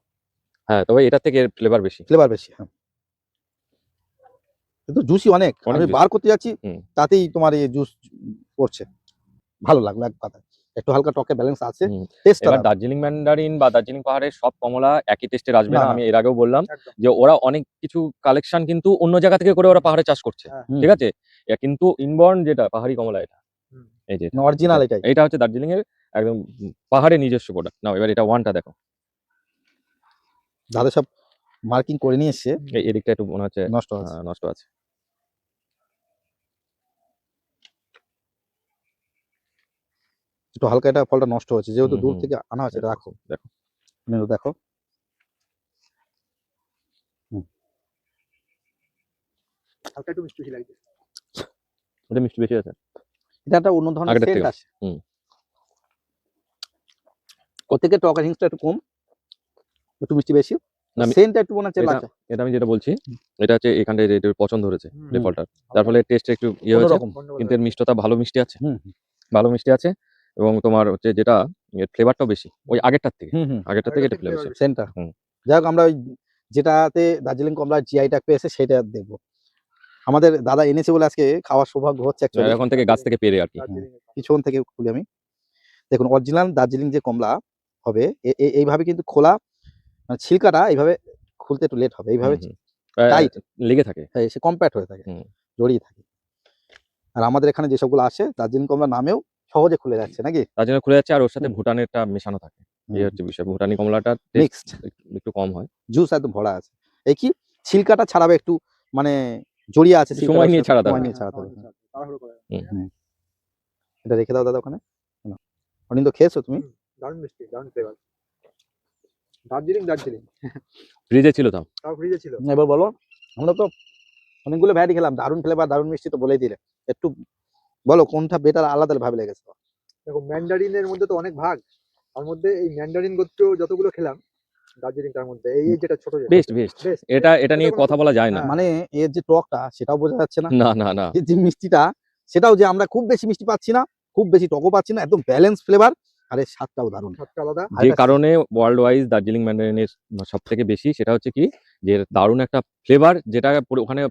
হ্যাঁ, তবে এটার থেকে এর ফ্লেভার বেশি। ফ্লেভার বেশি। হ্যাঁ, কিন্তু জুসি অনেক। অনেক আমি juicy। বার করতে যাচ্ছি হুম। তাতেই তোমার এই জুস পড়ছে। ভালো লাগলো এক কথায়। একটু হালকা টকের ব্যালেন্স আছে, হুম। টেস্টটা এবার দার্জিলিং ম্যান্ডারিন বা দার্জিলিং পাহাড়ের সব কমলা একই টেস্টের আসবে না, না। না। আমি এর আগেও বললাম একদম। যে ওরা অনেক কিছু কালেকশন কিন্তু অন্য জায়গা থেকে করে ওরা পাহাড়ে চাষ করছে। হ্যাঁ। ঠিক আছে? কিন্তু ইনবর্ন যেটা পাহাড়ি কমলা, এটা হুম। এই যে অরিজিনাল এটাই। এটা হচ্ছে দার্জিলিং এর একদম পাহাড়ের নিজস্ব প্রোডাক্ট। নাও এবার এটা 1টা দেখো। দাদা সব মার্কিং করে নিয়ে এসছে, এদিকটা একটু মনে হচ্ছে নষ্ট আছে। নষ্ট আছে। একটু হালকা এটা ফলটা নষ্ট হয়েছে, যেহেতু হুম, দূর হুম। থেকে আনা হয়েছে। এটা রাখো, দেখো। দেখো। হালকা একটু মিষ্টি লাগছে। এটা মিষ্টি বেশি আছে এটা একটা অন্য ধরনের আগেরটার সেন্ট থেকে। আছে। হুম। ওর থেকে টক হিংসটা একটু কম, একটু মিষ্টি বেশি। না, সেন্টটা একটু মনে হচ্ছে লাচা, এটা আমি যেটা বলছি, এটা হচ্ছে এখানটায় এটা পছন্দ হয়েছে হুম। ডিফল্টার, যার ফলে টেস্ট একটু ইয়ে হয়েছে। অন্যরকম। কিন্তু এর মিষ্টতা ভালো মিষ্টি আছে, হুম, ভালো মিষ্টি আছে। এবং তোমার হচ্ছে যেটা ফ্লেভারটাও বেশি ওই আগেরটার থেকে, হুম। আগেরটার থেকে এটা আগেরটার ফ্লেভার flavor বেশি। বেশি। সেন্টটা। হুম। যাই হোক আমরা ওই যেটাতে দার্জিলিং কমলা জিআই ট্যাগ পেয়েছে সেটা দেখবো। আমাদের দাদা এনেছে বলে আজকে খাওয়ার সৌভাগ্য হচ্ছে অ্যাকচুয়ালি। এখন থেকে গাছ থেকে পেরে আর কি। দার্জিলিং এর কিছুক্ষণ থেকে খুলি আমি। দেখুন অরিজিনাল দার্জিলিং যে কমলা হবে এইভাবে কিন্তু খোলা, মানে ছিলকাটা এইভাবে খুলতে একটু লেট হবে, এইভাবে টাইট লেগে থাকে। সে কম্প্যাক্ট হয়ে থাকে, হুম। জড়িয়ে থাকে। আর আমাদের এখানে যেসবগুলো আসে দার্জিলিং কমলা নামেও সহজে খুলে যাচ্ছে নাকি তার জন্য খুলে যাচ্ছে, আর ওর সাথে হুম। ভুটানেরটা মেশানো থাকে। এই হচ্ছে বিষয়, ভুটানি কমলাটা টেস্ট মিক্সড একটু কম হয়। জুস একদম ভরা আছে। এই কি ছিলকাটা ছাড়াবে একটু, মানে জড়িয়ে আছে ছিলকাটার সময় নিয়ে সাথে, ছাড়াতে সময় হবে। নিয়ে ছাড়াতে হবে। তাড়াহুড়ো করে। এটা রেখে দাও দাদা ওখানে। অনিন্দ খেয়েছো তুমি? দারুণ মিষ্টি, দারুণ ফ্লেভার। দার্জিলিং ফ্রিজে ছিল তো। তাও ফ্রিজে ছিল। এবার বলো, আমরা তো অনেকগুলো ভ্যারাইটি খেলাম, দারুণ ফ্লেভার দারুণ মিষ্টি তো বলেই দিলে। একটু বলো কোনটা বেটার আলাদা ভাবে লেগেছে? দেখো ম্যান্ডারিনের মধ্যে তো অনেক ভাগ, তার মধ্যে এই ম্যান্ডারিন গোত্র যতগুলো খেলাম দার্জিলিং, তার মধ্যে এই যেটা ছোট বেস্ট বেস্ট এটা নিয়ে কথা বলা যায় না। মানে এর যে টকটা সেটাও বোঝা যাচ্ছে না, না, না, না। এর যে মিষ্টিটা সেটাও যে আমরা খুব বেশি মিষ্টি পাচ্ছি না, খুব বেশি টকও পাচ্ছি না, একদম ব্যালেন্স ফ্লেভার, আর এর স্বাদটাও দারুণ। স্বাদটা আলাদা। আর যে এটা কারণে ওয়ার্ল্ড ওয়াইজ দার্জিলিং ম্যান্ডারিনের সব থেকে বেশি সেটা হচ্ছে কি, যে এর দারুণ একটা ফ্লেভার, যেটা ওখানে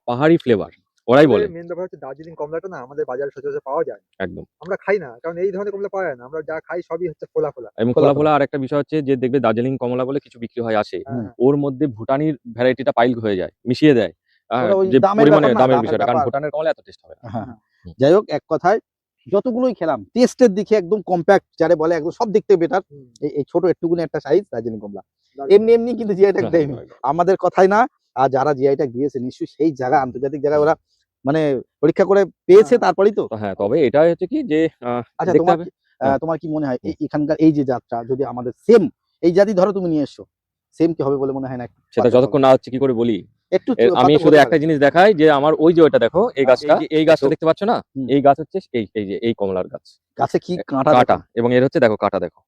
পাহাড়ি ফ্লেভার ওরাই বলে। মেন ব্যাপার হচ্ছে দার্জিলিং কমলাটা না আমাদের বাজারে সচরাচর পাওয়া যায় না। একদম। আমরা খাই না, কারণ এই ধরনের কমলা পাওয়া যায় না। আমরা যা খাই সবই হচ্ছে ফোলা ফোলা। এবং খোলা খোলা খোলা। খোলা আর একটা বিষয় হচ্ছে যে দেখবে দার্জিলিং কমলা বলে কিছু বিক্রি হয় আসে, হ্যাঁ, ওর মধ্যে ভুটানির ভ্যারাইটিটা পাইল হয়ে যায়, মিশিয়ে দেয়। ওটা ওই যে দামের পরিমাণে ব্যাপার না, দামের দামের বিষয়টা, কারণ ব্যাপার। ভুটানের কমলা এত টেস্ট হবে না। হ্যাঁ, হুম। যাই হোক, এক কথায় যতগুলোই খেলাম টেস্টের দিকে একদম কম্প্যাক্ট, যারে বলে একদম সব দিক থেকে বেটার। হুম। এই ছোট একটুকুনি একটা সাইজ দার্জিলিং কমলা, দার্জিলিং এমনি এমনি কিন্তু জিআই ট্যাগ দেয়নি, একদম, একদম। আমাদের কথাই না। আর যারা জিআই ট্যাগ দিয়েছে নিশ্চয়ই সেই জায়গা, আন্তর্জাতিক জায়গায় ওরা মানে পরীক্ষা করে পেয়েছে, হ্যাঁ। তারপরেই তো। তো হ্যাঁ, তবে এটা হচ্ছে কি যে আচ্ছা, দেখতে তোমার হবে। কি হ্যাঁ। তোমার কি মনে হয় হুম। এখানকার এই যে যাত্রা যদি আমাদের সেম এই জাতি ধরো তুমি নিয়ে এসছো, সেম কি হবে বলে মনে হয় না? একটু সেটা পারফেক্ট যতক্ষণ হবে, না হচ্ছে কি করে বলি। একটু আমি পার্থক্য শুধু হতে একটা পারে। জিনিস দেখাই যে আমার ওই যে ওইটা দেখো, এই গাছটা, এই গাছটা তো- দেখতে পাচ্ছ না? হুম। এই গাছ হচ্ছে এই যে এই কমলার গাছ। গাছে কি কাঁটা কাটা, দেখো। এবং এর হচ্ছে দেখো কাটা দেখো।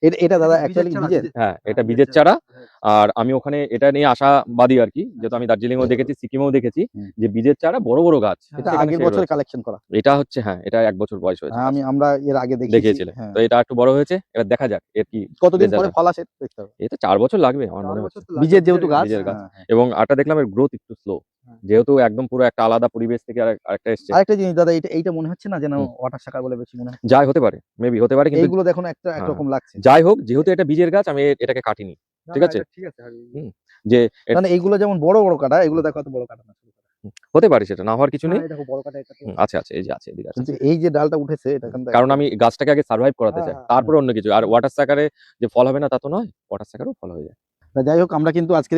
এটা দাদা বীজের অ্যাকচুয়ালি চারা, বীজের। হ্যাঁ, এটা বীজের বীজের চারা। চারা। হ্যাঁ। আর আমি ওখানে এটা নিয়ে আশাবাদী আর কি, যেহেতু আমি দার্জিলিংও দেখেছি, সিকিমেও দেখেছি, হুম। যে বীজের চারা বড় বড় গাছ এটা সেখানে আগের সে বছরে রয়েছে। কালেকশন করা। এটা হচ্ছে, হ্যাঁ, এটা 1 বছর বয়স হয়েছে হ্যাঁ, গাছটা। আমরা এর আগে দেখিয়েছি। দেখিয়েছিলে। হ্যাঁ, তো এটা একটু বড় হয়েছে, এবার দেখা যাক এর কি কতদিন পরে রেজাল্ট হয়। ফল আসে দেখতে হবে। এতে 4 বছর লাগবে আমার 4 মনে বছর হচ্ছে। তো লাগবে, বীজের যেহেতু গাছ। বীজের গাছ। হ্যাঁ, হ্যাঁ। এবং আরেকটা দেখলাম এর গ্রোথ একটু স্লো, হ্যাঁ। যেহেতু একদম পুরো একটা আলাদা পরিবেশ থেকে আরেকটা এসছে। আরেকটা জিনিস দাদা, এইটা মনে হচ্ছে না যেন হুম। ওয়াটার শাকার বলে বেশি মনে হচ্ছে? যাই হতে পারে, মেবি হতে পারে, কিন্তু এইগুলো দেখুন একটা হ্যাঁ, একরকম লাগছে। যাই হোক, যেহেতু এটা বীজের গাছ আমি এটাকে কাটিনি। না, ঠিক না, আছে? এটা ঠিক আছে হাবি। হুম। যে মানে এইগুলো যেমন বড় বড় কাটা, এগুলো দেখো এত বড় কাটা না। হতে পারে, সেটা না হওয়ার কিছু নেই। হ্যাঁ, এই দেখো বড় কাটা, এটা তো। আছে, আছে, এই যে আছে, এদিকে আছে। কিন্তু এই যে ডালটা উঠেছে এটা কিন্তু কারণ একদম। আমি গাছটাকে আগে সার্ভাইভ করাতে হ্যাঁ, চাই, হ্যাঁ। তারপরে অন্য কিছু। আর ওয়াটার সাকারে যে ফল হবে না তা তো নয়, ওয়াটার সাকারেও ফল হয়ে যায়। তা যাই হোক, আমরা কিন্তু আজকে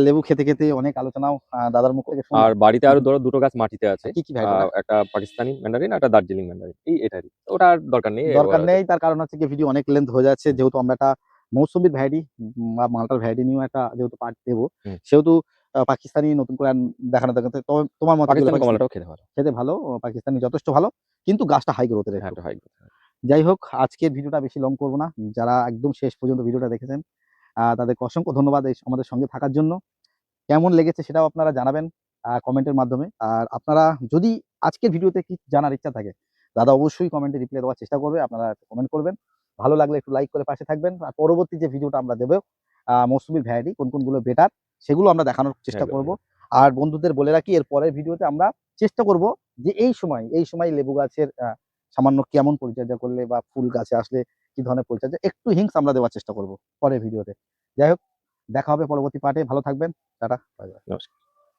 লেবু খেতে খেতে অনেক আলোচনাও দাদার মুখ থেকে আর শুনলাম। বাড়িতে আরো ধরো দুটো গাছ মাটিতে আছে। কি কি ভাই ওটা? একটা পাকিস্তানি ম্যান্ডারিন, একটা দার্জিলিং ম্যান্ডারিন, এটারই। ওটা আর দরকার নেই। দরকার নেই, তার কারণ হচ্ছে কি ভিডিও অনেক লেন্থ হয়ে যাচ্ছে, যেহেতু আমরা একটা মৌসুমীর ভ্যারাইটি বা মালটার ভ্যারাইটি নিয়েও একটা যেহেতু পার্ট দেবো, হুম। সেহেতু পাকিস্তানি নতুন করে আর দেখানো দেখাতে তোমার মতে কি হলো? পাকিস্তানি পাকিস্তানি কমলাটাও খেতে ভালো। খেতে ভালো, পাকিস্তানি যথেষ্ট ভালো, কিন্তু গাছটা হাই গ্রোথের হ্যাঁ, একটু। একটু হাই। যাই হোক, আজকের ভিডিওটা বেশি লং করবো না। যারা একদম শেষ পর্যন্ত ভিডিওটা দেখেছেন তাদেরকে অসংখ্য ধন্যবাদ এই আমাদের সঙ্গে থাকার জন্য। কেমন লেগেছে সেটাও আপনারা জানাবেন কমেন্টের মাধ্যমে। আর আপনারা যদি আজকের ভিডিওতে কি জানার ইচ্ছা থাকে, দাদা অবশ্যই কমেন্টে রিপ্লাই দেওয়ার চেষ্টা করবে। আপনারা কমেন্ট করবেন, ভালো লাগলে একটু লাইক করে পাশে থাকবেন। আর পরবর্তী যে ভিডিওটা আমরা দেবো মৌসুমীর ভ্যারাইটি কোনগুলো বেটার, সেগুলো আমরা দেখানোর চেষ্টা একদম, করব। আর বন্ধুদের বলে রাখি, এর পরের ভিডিওতে আমরা চেষ্টা করব যে এই সময় লেবু গাছের সামান্য কেমন পরিচর্যা করলে বা ফুল গাছে আসলে কি ধরনের পরিচর্যা, একটু হিংস আমরা দেওয়ার চেষ্টা করব পরের ভিডিওতে। যাই হোক, দেখা হবে পরবর্তী পার্টে। ভালো থাকবেন, টাটা, বাই বাই। নমস্কার।